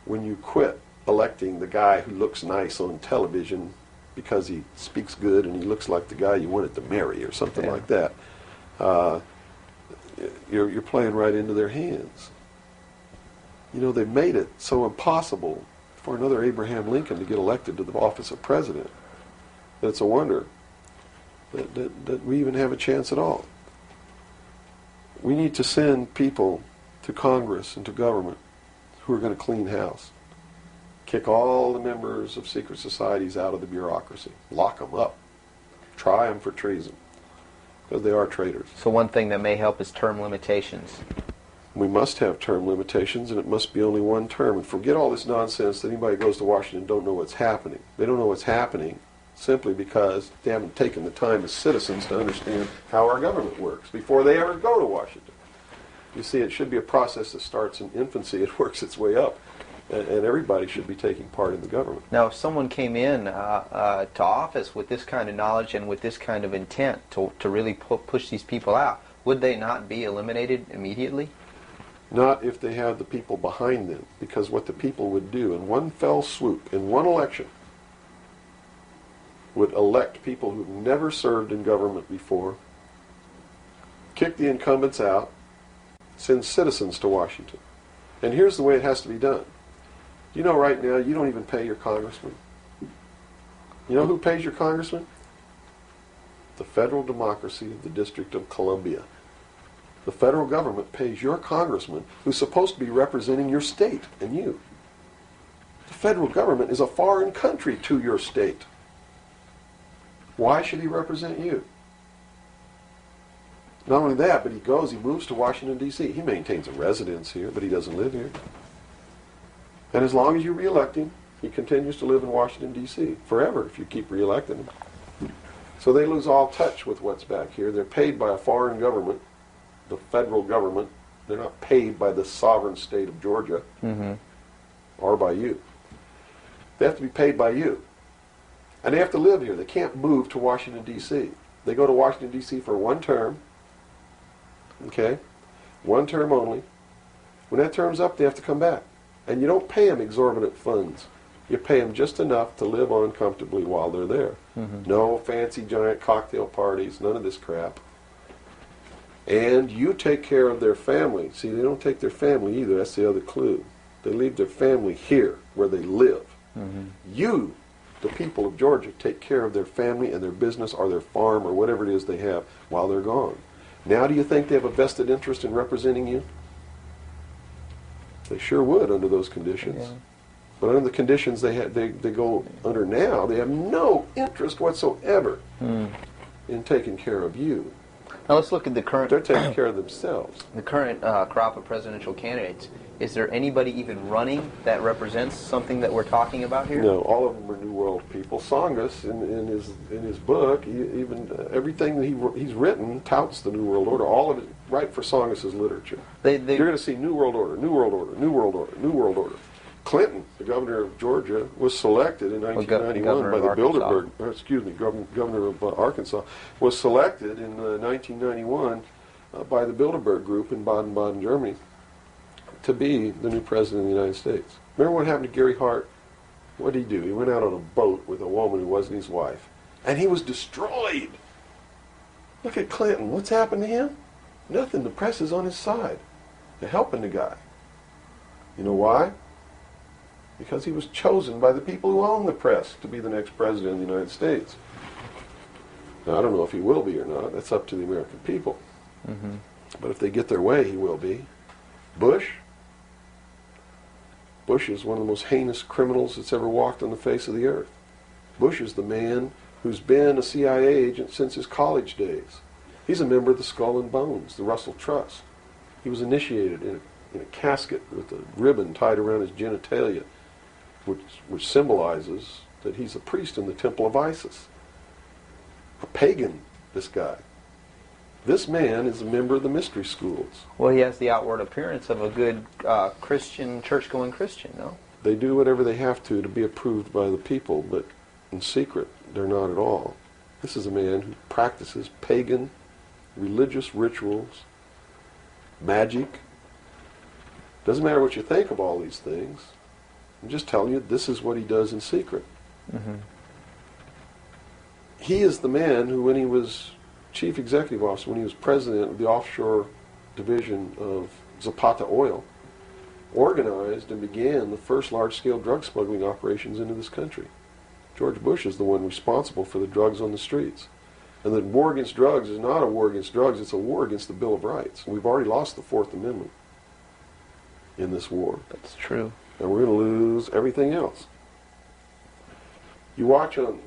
when you quit electing the guy who looks nice on television because he speaks good and he looks like the guy you wanted to marry or something like that, you're playing right into their hands. You know, they've made it so impossible for another Abraham Lincoln to get elected to the office of president that it's a wonder that we even have a chance at all. We need to send people to Congress and to government who are going to clean house. Kick all the members of secret societies out of the bureaucracy. Lock them up. Try them for treason. Because they are traitors. So one thing that may help is term limitations. We must have term limitations, and it must be only one term. And forget all this nonsense that anybody who goes to Washington don't know what's happening. They don't know what's happening simply because they haven't taken the time as citizens to understand how our government works before they ever go to Washington. You see, it should be a process that starts in infancy. It works its way up. And everybody should be taking part in the government. Now, if someone came in to office with this kind of knowledge and with this kind of intent to really push these people out, would they not be eliminated immediately? Not if they have the people behind them, because what the people would do in one fell swoop, in one election, would elect people who've never served in government before, kick the incumbents out, send citizens to Washington. And here's the way it has to be done. You know, right now, you don't even pay your congressman. You know who pays your congressman? The federal democracy of the District of Columbia. The federal government pays your congressman, who's supposed to be representing your state and you. The federal government is a foreign country to your state. Why should he represent you? Not only that, but he moves to Washington, D.C. He maintains a residence here, but he doesn't live here. And as long as you re-elect him, he continues to live in Washington, D.C. forever if you keep re-electing him. So they lose all touch with what's back here. They're paid by a foreign government, the federal government. They're not paid by the sovereign state of Georgia or by you. They have to be paid by you. And they have to live here. They can't move to Washington, D.C. They go to Washington, D.C. for one term. Okay? One term only. When that term's up, they have to come back. And you don't pay them exorbitant funds. You pay them just enough to live on comfortably while they're there. No fancy giant cocktail parties, none of this crap. And you take care of their family. See, they don't take their family either. That's the other clue. They leave their family here where they live. You, the people of Georgia, take care of their family and their business or their farm or whatever it is they have while they're gone. Now do you think they have a vested interest in representing you? They sure would under those conditions. Yeah. But under the conditions they go under now, they have no interest whatsoever in taking care of you. Now let's look at the current. They're taking care of themselves. The current crop of presidential candidates. Is there anybody even running that represents something that we're talking about here? No, all of them are New World people. Songus, in his book, even everything that he's written touts the New World Order. All of it, right for Songus's literature. You're going to see New World Order, New World Order, New World Order, New World Order. Clinton, the governor of Georgia, was selected in 1991 by the Bilderberg. Governor of Arkansas was selected in 1991 by the Bilderberg group in Baden-Baden, Germany, to be the new president of the United States. Remember what happened to Gary Hart? What did he do? He went out on a boat with a woman who wasn't his wife, and he was destroyed. Look at Clinton. What's happened to him? Nothing. The press is on his side. They're helping the guy. You know why? Because he was chosen by the people who own the press to be the next president of the United States. Now, I don't know if he will be or not. That's up to the American people. Mm-hmm. But if they get their way, he will be. Bush is one of the most heinous criminals that's ever walked on the face of the earth. Bush is the man who's been a CIA agent since his college days. He's a member of the Skull and Bones, the Russell Trust. He was initiated in a casket with a ribbon tied around his genitalia, which symbolizes that he's a priest in the temple of Isis. A pagan, this guy. This man is a member of the mystery schools. Well, he has the outward appearance of a good Christian, church-going Christian, no? They do whatever they have to be approved by the people, but in secret, they're not at all. This is a man who practices pagan religious rituals, magic. Doesn't matter what you think of all these things. I'm just telling you, this is what he does in secret. Mm-hmm. He is the man who, when he was chief executive officer, when he was president of the offshore division of Zapata Oil, organized and began the first large-scale drug smuggling operations into this country. George Bush is the one responsible for the drugs on the streets. And the war against drugs is not a war against drugs, it's a war against the Bill of Rights. We've already lost the Fourth Amendment in this war. That's true. And we're going to lose everything else. You watch on,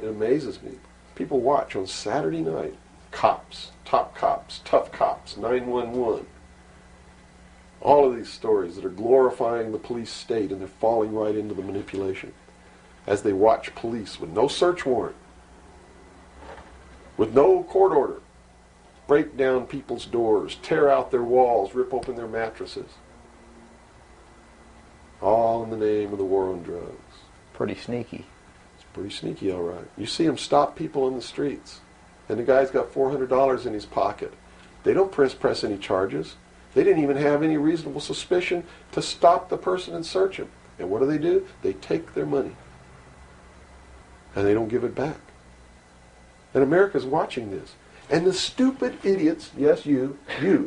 it amazes me, people watch on Saturday night, cops, top cops, tough cops, 911. All of these stories that are glorifying the police state, and they're falling right into the manipulation. As they watch police with no search warrant, with no court order, break down people's doors, tear out their walls, rip open their mattresses. All in the name of the war on drugs. Pretty sneaky. It's pretty sneaky, all right. You see them stop people in the streets, and the guy's got $400 in his pocket. They don't press any charges. They didn't even have any reasonable suspicion to stop the person and search him. And what do? They take their money, and they don't give it back. And America's watching this. And the stupid idiots, yes, you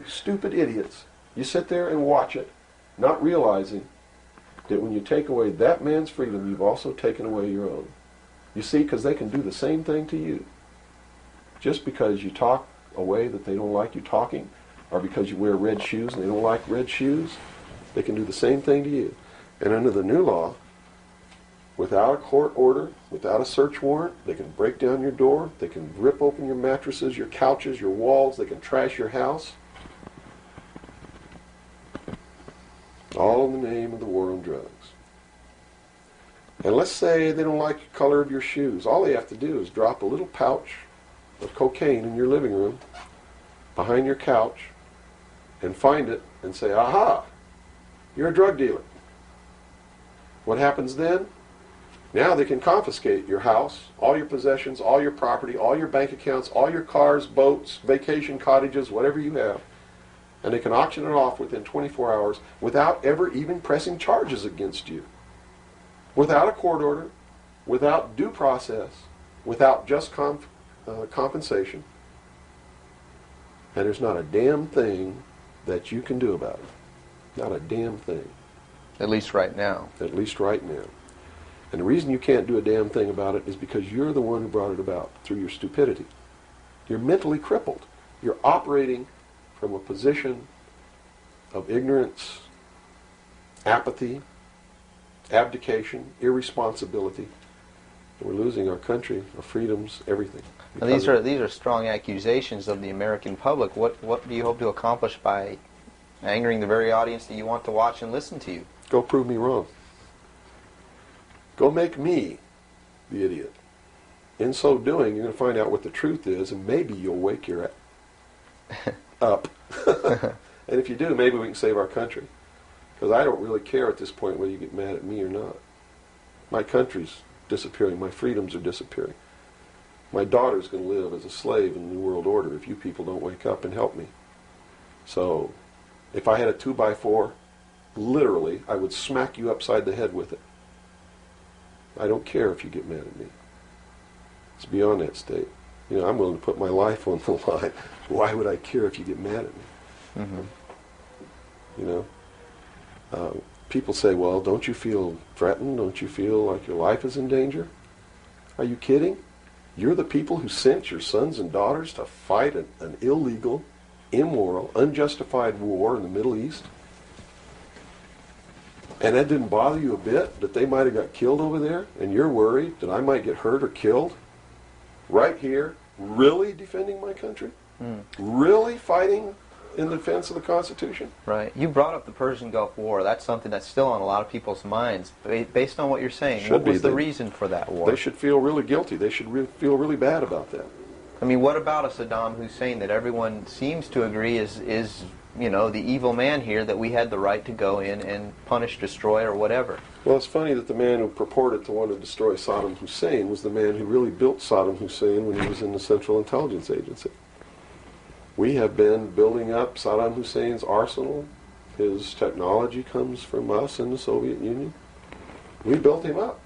stupid idiots, you sit there and watch it, not realizing that when you take away that man's freedom, you've also taken away your own. You see, because they can do the same thing to you. Just because you talk a way that they don't like you talking, or because you wear red shoes and they don't like red shoes, they can do the same thing to you. And under the new law, without a court order, without a search warrant, they can break down your door, they can rip open your mattresses, your couches, your walls, they can trash your house. All in the name of the war on drugs. And let's say they don't like the color of your shoes. All they have to do is drop a little pouch of cocaine in your living room, behind your couch, and find it and say, aha, you're a drug dealer. What happens then? Now they can confiscate your house, all your possessions, all your property, all your bank accounts, all your cars, boats, vacation cottages, whatever you have. And they can auction it off within 24 hours without ever even pressing charges against you. Without a court order, without due process, without just compensation. And there's not a damn thing that you can do about it. Not a damn thing. At least right now. At least right now. And the reason you can't do a damn thing about it is because you're the one who brought it about through your stupidity. You're mentally crippled. You're operating from a position of ignorance apathy, abdication, irresponsibility. We're losing our country, our freedoms, everything. Now, these are strong accusations of the American public. What do you hope to accomplish by angering the very audience that you want to watch and listen to you? Go prove me wrong. Go make me the idiot. In so doing, you're going to find out what the truth is, and maybe you'll wake your up. And if you do, maybe we can save our country. Because I don't really care at this point whether you get mad at me or not. My country's disappearing. My freedoms are disappearing. My daughter's going to live as a slave in the New World Order if you people don't wake up and help me. So, if I had a 2x4, literally, I would smack you upside the head with it. I don't care if you get mad at me. It's beyond that state. You know, I'm willing to put my life on the line. Why would I care if you get mad at me? Mm-hmm. You know? People say, well, don't you feel threatened? Don't you feel like your life is in danger? Are you kidding? You're the people who sent your sons and daughters to fight an illegal, immoral, unjustified war in the Middle East? And that didn't bother you a bit, that they might have got killed over there, and you're worried that I might get hurt or killed? Right here, really defending my country? Really fighting in defense of the Constitution? Right. You brought up the Persian Gulf War. That's something that's still on a lot of people's minds. Based on what you're saying, what was the reason for that war? They should feel really guilty. They should feel really bad about that. I mean, what about a Saddam Hussein that everyone seems to agree is you know, the evil man here, that we had the right to go in and punish, destroy, or whatever? Well, it's funny that the man who purported to want to destroy Saddam Hussein was the man who really built Saddam Hussein when he was in the Central Intelligence Agency. We have been building up Saddam Hussein's arsenal. His technology comes from us in the Soviet Union. We built him up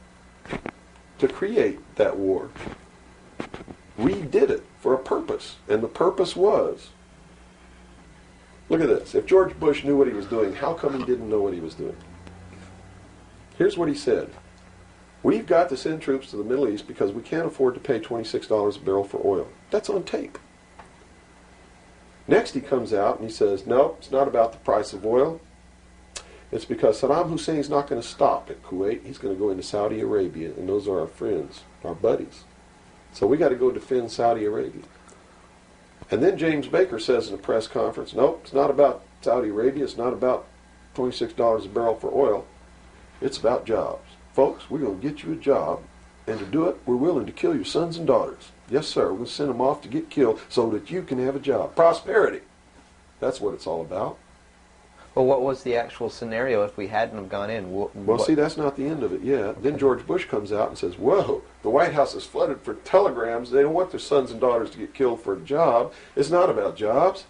to create that war. We did it for a purpose, and the purpose was, look at this. If George Bush knew what he was doing, how come he didn't know what he was doing? Here's what he said. We've got to send troops to the Middle East because we can't afford to pay $26 a barrel for oil. That's on tape. Next he comes out and he says, no, it's not about the price of oil. It's because Saddam Hussein's not going to stop at Kuwait. He's going to go into Saudi Arabia, and those are our friends, our buddies. So we got to go defend Saudi Arabia. And then James Baker says in a press conference, nope, it's not about Saudi Arabia. It's not about $26 a barrel for oil. It's about jobs. Folks, we're going to get you a job, and to do it, we're willing to kill your sons and daughters. Yes, sir, we're going to send them off to get killed so that you can have a job. Prosperity. That's what it's all about. Well, what was the actual scenario if we hadn't have gone in? Well, see, that's not the end of it yet. Then George Bush comes out and says, whoa, the White House is flooded for telegrams. They don't want their sons and daughters to get killed for a job. It's not about jobs.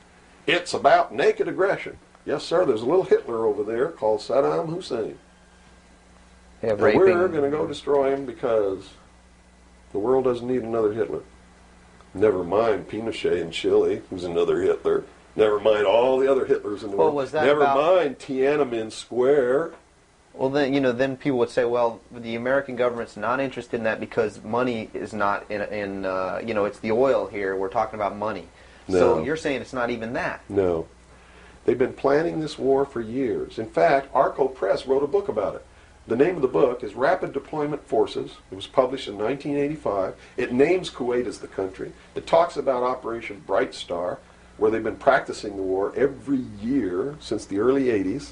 It's about naked aggression. Yes, sir, there's a little Hitler over there called Saddam Hussein. Yeah, and we're going to go destroy him because the world doesn't need another Hitler. Never mind Pinochet in Chile, who's another Hitler. Never mind all the other Hitlers in the world. Was that Never mind Tiananmen Square. Well, then, you know, then people would say, well, the American government's not interested in that because money is not in you know, it's the oil here. We're talking about money. No. So you're saying it's not even that. No. They've been planning this war for years. In fact, Arco Press wrote a book about it. The name of the book is Rapid Deployment Forces. It was published in 1985. It names Kuwait as the country. It talks about Operation Bright Star, where they've been practicing the war every year since the early 80s.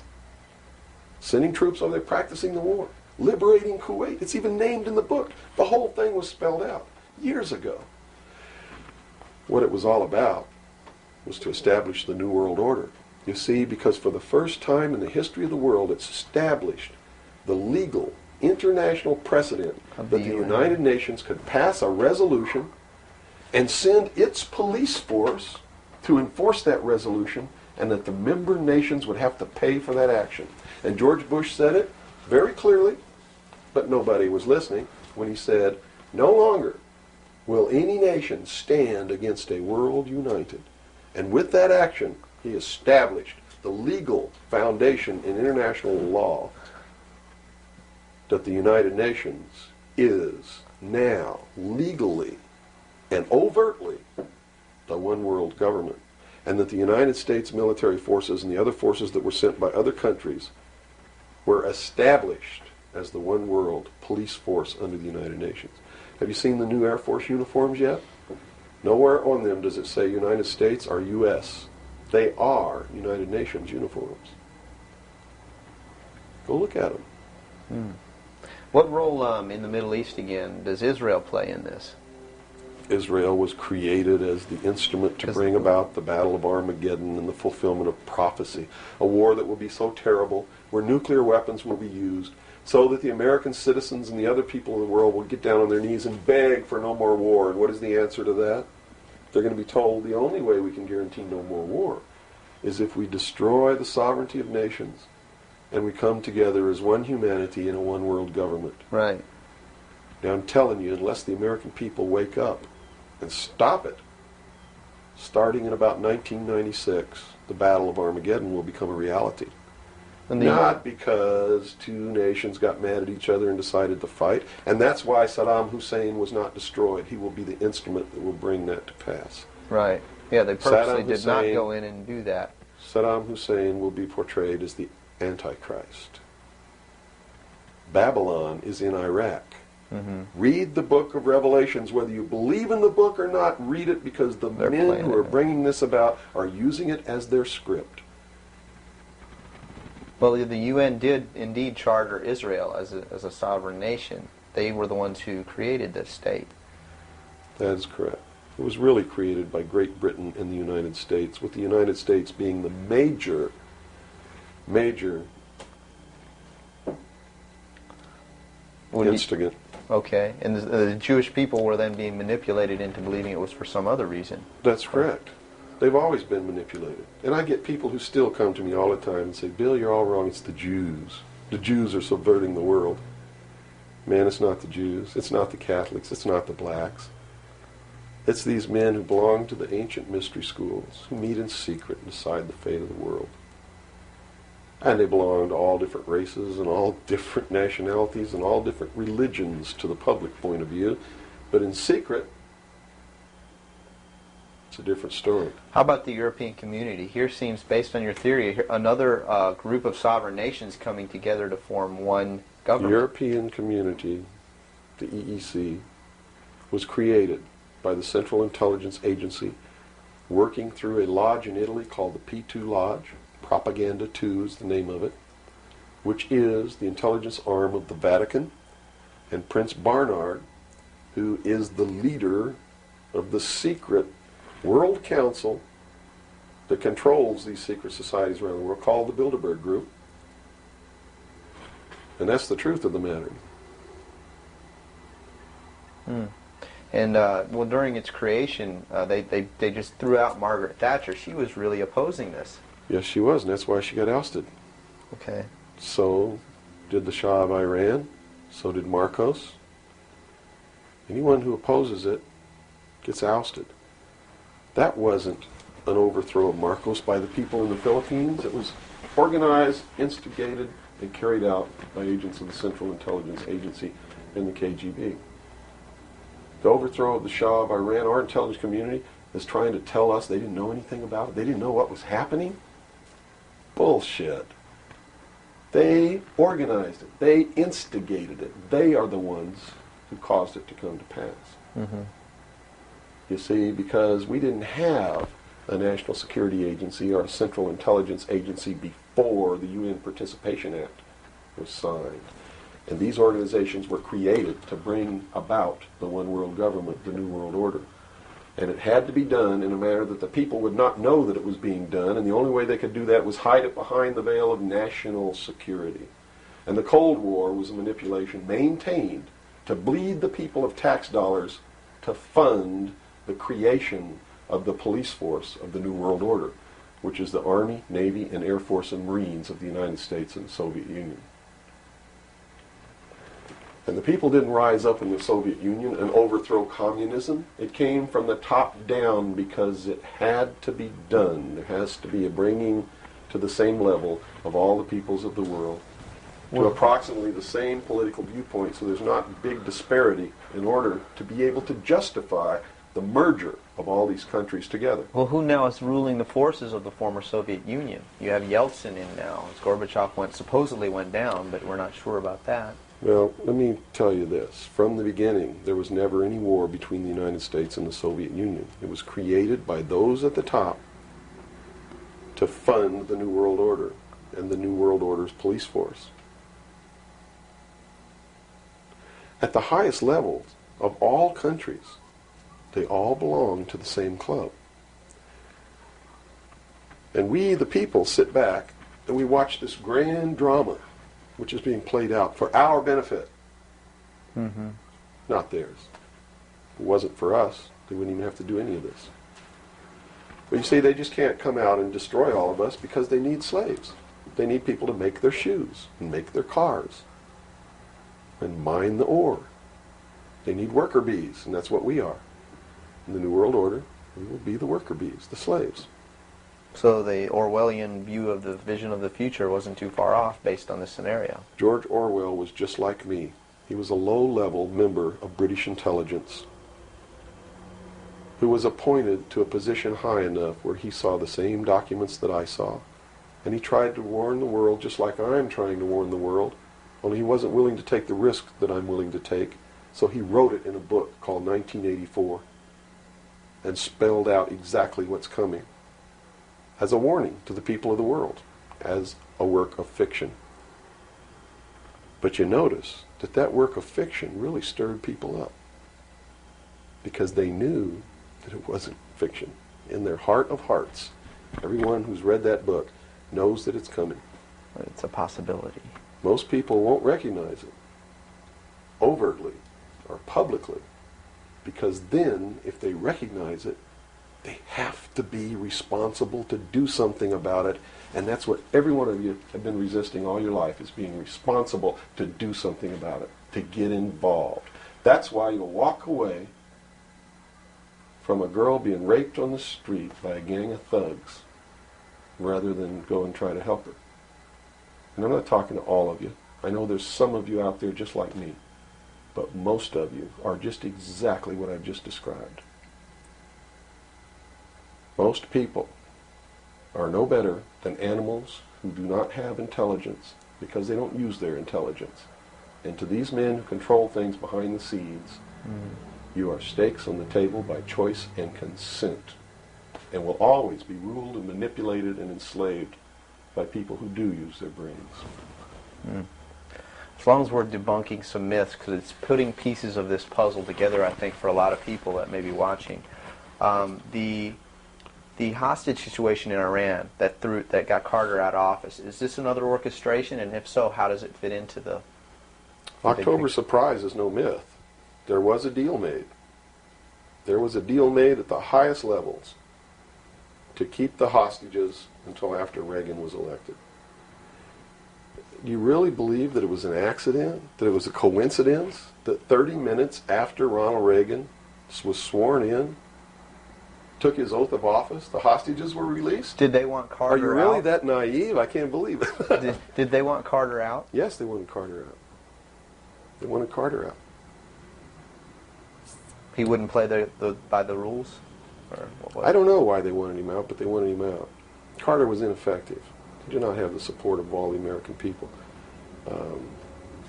Sending troops over there practicing the war. Liberating Kuwait. It's even named in the book. The whole thing was spelled out years ago. What it was all about was to establish the New World Order. You see, because for the first time in the history of the world, it's established the legal international precedent that the United Nations could pass a resolution and send its police force to enforce that resolution, and that the member nations would have to pay for that action. And George Bush said it very clearly, but nobody was listening, when he said, no longer will any nation stand against a world united. And with that action, he established the legal foundation in international law that the United Nations is now legally and overtly the one world government, and that the United States military forces and the other forces that were sent by other countries were established as the one world police force under the United Nations. Have you seen the new Air Force uniforms yet? Nowhere on them does it say United States or U.S. They are United Nations uniforms. Go look at them. What role in the Middle East, again, does Israel play in this? Israel was created as the instrument to bring about the Battle of Armageddon and the fulfillment of prophecy, a war that will be so terrible, where nuclear weapons will be used, so that the American citizens and the other people in the world will get down on their knees and beg for no more war. And what is the answer to that? They're going to be told the only way we can guarantee no more war is if we destroy the sovereignty of nations and we come together as one humanity in a one world government. Right. Now I'm telling you, unless the American people wake up and stop it, starting in about 1996, the Battle of Armageddon will become a reality. Not because two nations got mad at each other and decided to fight, and that's why Saddam Hussein was not destroyed. He will be the instrument that will bring that to pass. Right. Yeah, they purposely did not go in and do that. Saddam Hussein will be portrayed as the Antichrist. Babylon is in Iraq. Read the book of Revelations. Whether you believe in the book or not, read it, because the men who are bringing this about are using it as their script. Well, the UN did indeed charter Israel as a sovereign nation. They were the ones who created this state. That is correct. It was really created by Great Britain and the United States, with the United States being the major instigant. Okay, and the Jewish people were then being manipulated into believing it was for some other reason. That's correct. They've always been manipulated. And I get people who still come to me all the time and say, Bill, you're all wrong. It's the Jews. The Jews are subverting the world. Man, it's not the Jews. It's not the Catholics. It's not the blacks. It's these men who belong to the ancient mystery schools, who meet in secret and decide the fate of the world. And they belong to all different races and all different nationalities and all different religions to the public point of view. But in secret, it's a different story. How about the European community? Here seems, based on your theory, another group of sovereign nations coming together to form one government. The European community, the EEC, was created by the Central Intelligence Agency, working through a lodge in Italy called the P2 Lodge. Propaganda 2 is the name of it, which is the intelligence arm of the Vatican, and Prince Bernard, who is the leader of the secret World Council that controls these secret societies around the world, called the Bilderberg Group. And that's the truth of the matter. And well, during its creation, they just threw out Margaret Thatcher. She was really opposing this. Yes, she was, and that's why she got ousted. Okay. So did the Shah of Iran. So did Marcos. Anyone who opposes it gets ousted. That wasn't an overthrow of Marcos by the people in the Philippines. It was organized, instigated, and carried out by agents of the Central Intelligence Agency and the KGB. The overthrow of the Shah of Iran, our intelligence community is trying to tell us they didn't know anything about it. They didn't know what was happening. Bullshit. They organized it. They instigated it. They are the ones who caused it to come to pass. You see, because we didn't have a National Security Agency or a Central Intelligence Agency before the UN Participation Act was signed. And these organizations were created to bring about the one world government, the New World Order. And it had to be done in a manner that the people would not know that it was being done, and the only way they could do that was hide it behind the veil of national security. And the Cold War was a manipulation maintained to bleed the people of tax dollars to fund the creation of the police force of the New World Order, which is the Army, Navy, and Air Force and Marines of the United States and the Soviet Union. And the people didn't rise up in the Soviet Union and overthrow communism. It came from the top down because it had to be done. There has to be a bringing to the same level of all the peoples of the world to approximately the same political viewpoint, so there's not big disparity in order to be able to justify the merger of all these countries together. Well, who now is ruling the forces of the former Soviet Union? You have Yeltsin in now. As Gorbachev supposedly went down, but we're not sure about that. Well, let me tell you this. From the beginning, there was never any war between the United States and the Soviet Union. It was created by those at the top to fund the New World Order and the New World Order's police force. At the highest levels of all countries, they all belong to the same club. And we, the people, sit back and we watch this grand drama which is being played out for our benefit, not theirs. If it wasn't for us, they wouldn't even have to do any of this. But you see, they just can't come out and destroy all of us because they need slaves. They need people to make their shoes and make their cars and mine the ore. They need worker bees, and that's what we are. In the New World Order, we will be the worker bees, the slaves. So the Orwellian view of the vision of the future wasn't too far off based on this scenario. George Orwell was just like me. He was a low-level member of British intelligence who was appointed to a position high enough where he saw the same documents that I saw. And he tried to warn the world just like I'm trying to warn the world, only he wasn't willing to take the risk that I'm willing to take. So he wrote it in a book called 1984 and spelled out exactly what's coming as a warning to the people of the world, as a work of fiction. But you notice that that work of fiction really stirred people up because they knew that it wasn't fiction. In their heart of hearts, everyone who's read that book knows that it's coming. It's a possibility. Most people won't recognize it overtly or publicly, because then, if they recognize it, they have to be responsible to do something about it. And that's what every one of you have been resisting all your life, is being responsible to do something about it, to get involved. That's why you'll walk away from a girl being raped on the street by a gang of thugs rather than go and try to help her. And I'm not talking to all of you. I know there's some of you out there just like me, but most of you are just exactly what I've just described. Most people are no better than animals who do not have intelligence because they don't use their intelligence. And to these men who control things behind the scenes, you are stakes on the table by choice and consent, and will always be ruled and manipulated and enslaved by people who do use their brains. As long as we're debunking some myths, because it's putting pieces of this puzzle together, I think, for a lot of people that may be watching. The hostage situation in Iran that got Carter out of office, is this another orchestration? And if so, how does it fit into the October surprise is no myth. There was a deal made. There was a deal made at the highest levels to keep the hostages until after Reagan was elected. Do you really believe that it was an accident? That it was a coincidence? That 30 minutes after Ronald Reagan was sworn in, took his oath of office, the hostages were released? Did they want Carter out? Are you really that naive? I can't believe it. Did they want Carter out? Yes, they wanted Carter out. They wanted Carter out. He wouldn't play by the rules? Or what was I don't know why they wanted him out, but they wanted him out. Carter was ineffective. He did not have the support of all the American people.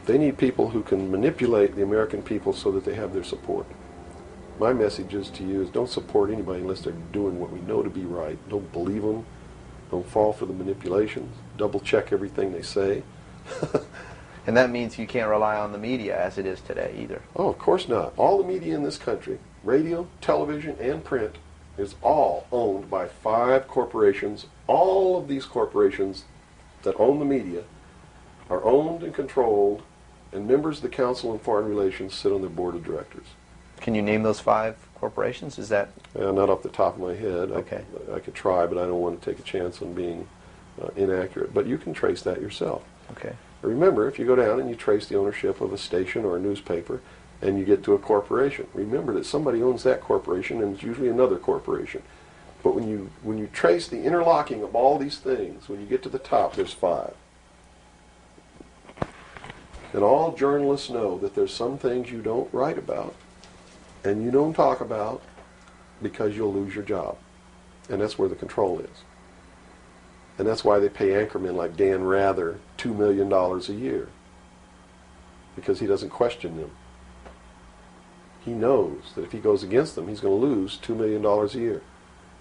They need people who can manipulate the American people so that they have their support. My message is to you is don't support anybody unless they're doing what we know to be right. Don't believe them. Don't fall for the manipulations. Double check everything they say. And that means you can't rely on the media as it is today either. Oh, of course not. All the media in this country, radio, television, and print, is all owned by 5 corporations. All of these corporations that own the media are owned and controlled, and members of the Council on Foreign Relations sit on their board of directors. Can you name those 5 corporations? Is that... Not off the top of my head. Okay. I could try, but I don't want to take a chance on being inaccurate. But you can trace that yourself. Okay. Remember, if you go down and you trace the ownership of a station or a newspaper, and you get to a corporation, remember that somebody owns that corporation, and it's usually another corporation. But when you trace the interlocking of all these things, when you get to the top, there's 5. And all journalists know that there's some things you don't write about, and you don't talk about, because you'll lose your job. And that's where the control is. And that's why they pay anchormen like Dan Rather $2 million a year. Because he doesn't question them. He knows that if he goes against them, he's going to lose $2 million a year.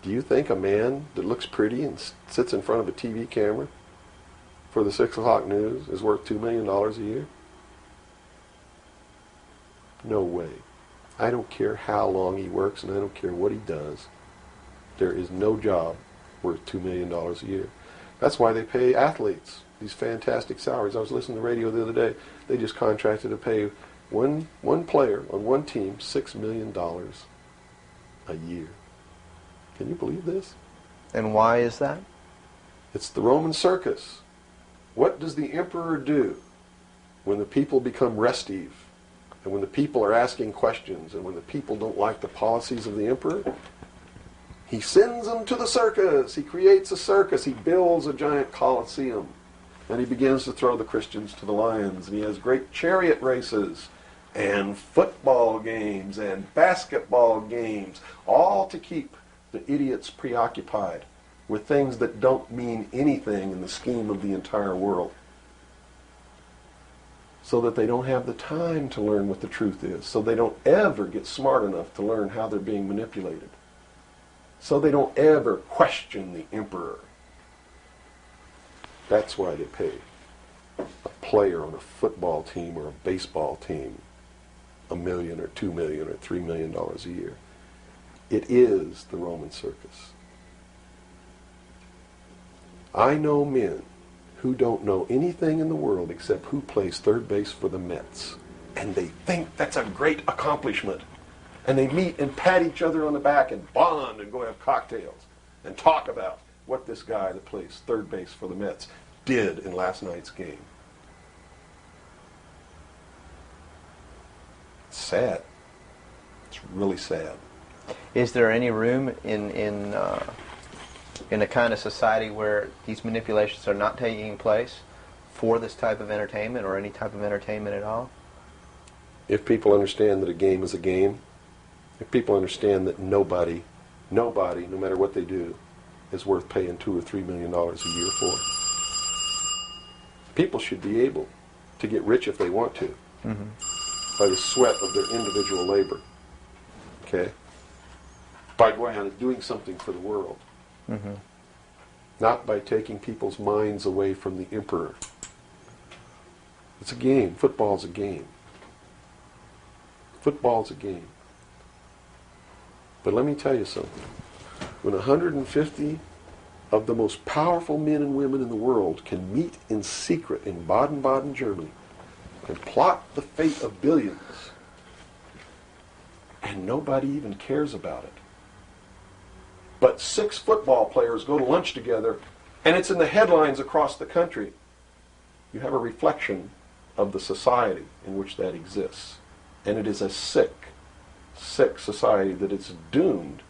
Do you think a man that looks pretty and sits in front of a TV camera for the 6 o'clock news is worth $2 million a year? No way. I don't care how long he works and I don't care what he does. There is no job worth $2 million a year. That's why they pay athletes these fantastic salaries. I was listening to the radio the other day. They just contracted to pay one player on one team $6 million a year. Can you believe this? And why is that? It's the Roman circus. What does the emperor do when the people become restive? And when the people are asking questions, and when the people don't like the policies of the emperor? He sends them to the circus. He creates a circus. He builds a giant coliseum. And he begins to throw the Christians to the lions. And he has great chariot races and football games and basketball games, all to keep the idiots preoccupied with things that don't mean anything in the scheme of the entire world, so that they don't have the time to learn what the truth is, so they don't ever get smart enough to learn how they're being manipulated, so they don't ever question the emperor. That's why they pay a player on a football team or a baseball team $1 million or $2 million or $3 million a year. It is the Roman circus. I know men who don't know anything in the world except who plays third base for the Mets. And they think that's a great accomplishment. And they meet and pat each other on the back and bond and go have cocktails and talk about what this guy that plays third base for the Mets did in last night's game. It's sad. It's really sad. Is there any room in a kind of society where these manipulations are not taking place for this type of entertainment or any type of entertainment at all? If people understand that a game is a game, if people understand that nobody, no matter what they do, is worth paying $2 or $3 million a year for, people should be able to get rich if they want to, by the sweat of their individual labor. Okay? By going out and doing something for the world. Not by taking people's minds away from the emperor. It's a game. Football's a game. Football's a game. But let me tell you something. When 150 of the most powerful men and women in the world can meet in secret in Baden-Baden, Germany, and plot the fate of billions, and nobody even cares about it, but 6 football players go to lunch together, and it's in the headlines across the country, you have a reflection of the society in which that exists. And it is a sick society that is doomed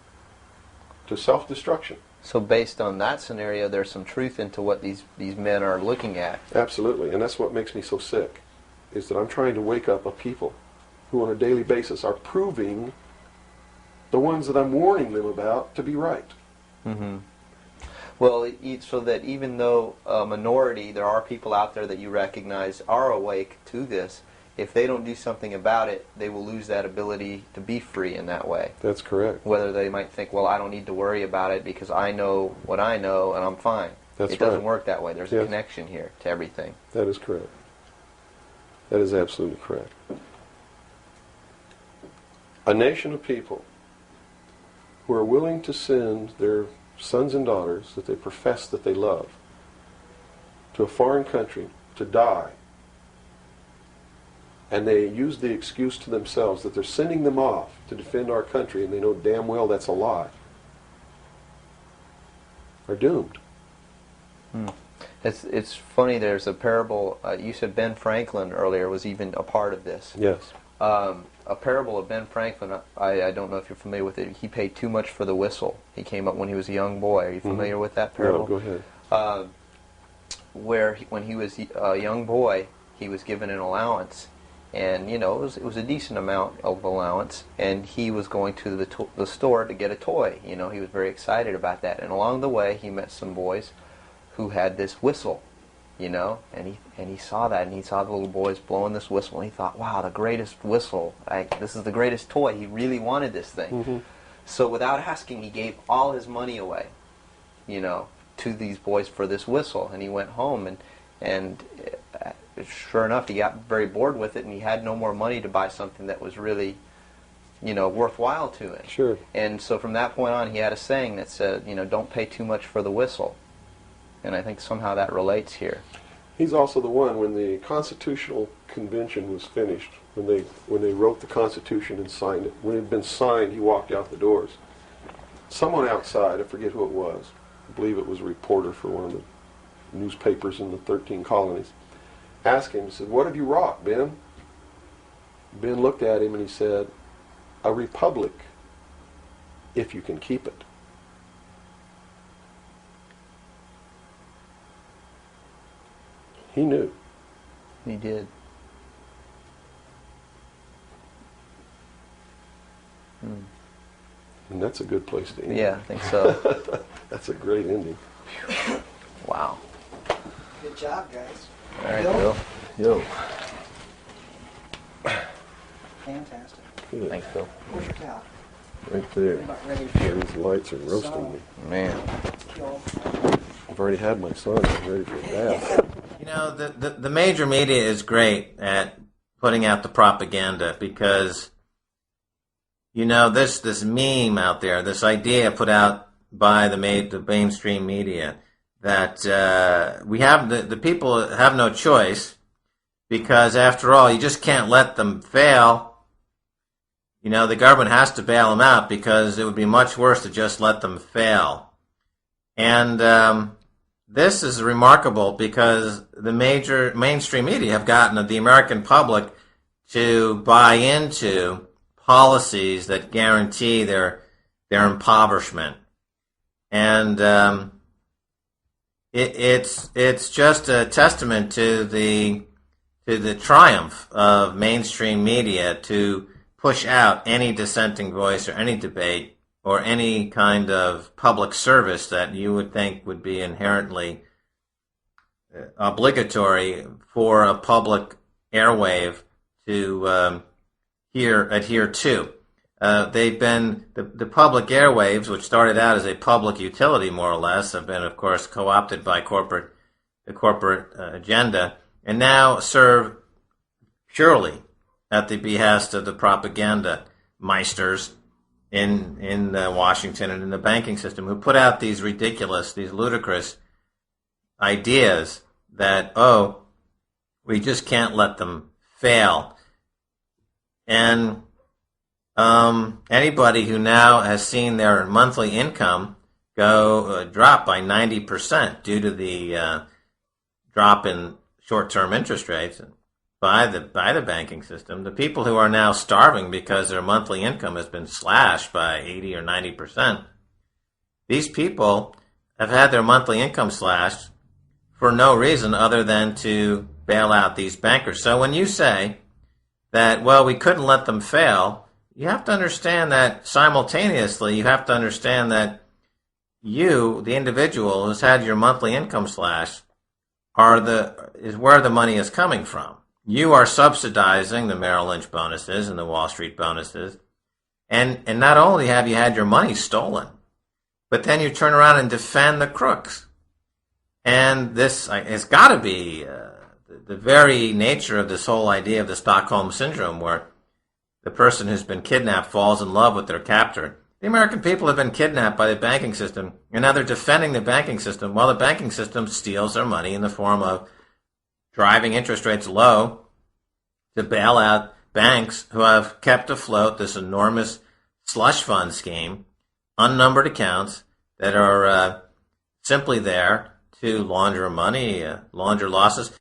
to self-destruction. So based on that scenario, there's some truth into what these men are looking at. Absolutely, and that's what makes me so sick, is that I'm trying to wake up a people who on a daily basis are proving the ones that I'm warning them about to be right. Well, so that even though a minority, there are people out there that you recognize are awake to this, if they don't do something about it, they will lose that ability to be free in that way. That's correct. Whether they might think, well, I don't need to worry about it because I know what I know and I'm fine. It doesn't work that way. There's a connection here to everything. That is correct. That is absolutely correct. A nation of people who are willing to send their sons and daughters that they profess that they love to a foreign country to die, and they use the excuse to themselves that they're sending them off to defend our country, and they know damn well that's a lie, are doomed. It's funny, there's a parable, you said Ben Franklin earlier was even a part of this. Yes. A parable of Ben Franklin, I don't know if you're familiar with it. He paid too much for the whistle. He came up when he was a young boy. Are you familiar with that parable? No, go ahead. When he was a young boy, he was given an allowance, and it was a decent amount of allowance, and he was going to the store to get a toy. He was very excited about that, and along the way he met some boys who had this whistle, and he saw that, and he saw the little boys blowing this whistle, and he thought, wow, the greatest whistle, this is the greatest toy. He really wanted this thing. Mm-hmm. So without asking, he gave all his money away, to these boys for this whistle, and he went home, and sure enough, he got very bored with it, and he had no more money to buy something that was really, worthwhile to him. Sure. And so from that point on, he had a saying that said, don't pay too much for the whistle. And I think somehow that relates here. He's also the one, when the Constitutional Convention was finished, when they wrote the Constitution and signed it, when it had been signed, he walked out the doors. Someone outside, I forget who it was, I believe it was a reporter for one of the newspapers in the 13 colonies, asked him, he said, "What have you wrought, Ben?" Ben looked at him and he said, "A republic, if you can keep it." He knew. He did. And that's a good place to end. Yeah, I think so. That's a great ending. Wow. Good job, guys. All right, Bill. Yo. Fantastic. Good. Thanks, Bill. Where's your towel? Right there. I'm about ready Yeah, to these lights are roasting me. Man. kill. I've already had my son. I'm ready for a bath. The major media is great at putting out the propaganda because, this meme out there, this idea put out by the mainstream media that we have the people have no choice because, after all, you just can't let them fail. The government has to bail them out because it would be much worse to just let them fail. And this is remarkable because the major mainstream media have gotten the American public to buy into policies that guarantee their impoverishment. And it's just a testament to the triumph of mainstream media to push out any dissenting voice or any debate or any kind of public service that you would think would be inherently obligatory for a public airwave to adhere to. They've been, the public airwaves, which started out as a public utility more or less, have been, of course, co-opted by the corporate agenda, and now serve purely at the behest of the propaganda meisters in Washington and in the banking system, who put out these ridiculous, these ludicrous ideas that, we just can't let them fail. And anybody who now has seen their monthly income drop by 90% due to the drop in short-term interest rates by the banking system, the people who are now starving because their monthly income has been slashed by 80 or 90%, these people have had their monthly income slashed for no reason other than to bail out these bankers. So when you say that, we couldn't let them fail, you have to understand that simultaneously you have to understand that you, the individual who's had your monthly income slashed, is where the money is coming from. You are subsidizing the Merrill Lynch bonuses and the Wall Street bonuses. And not only have you had your money stolen, but then you turn around and defend the crooks. And this has got to be the very nature of this whole idea of the Stockholm Syndrome, where the person who's been kidnapped falls in love with their captor. The American people have been kidnapped by the banking system, and now they're defending the banking system while the banking system steals their money in the form of driving interest rates low to bail out banks who have kept afloat this enormous slush fund scheme, unnumbered accounts that are simply there to launder money, launder losses.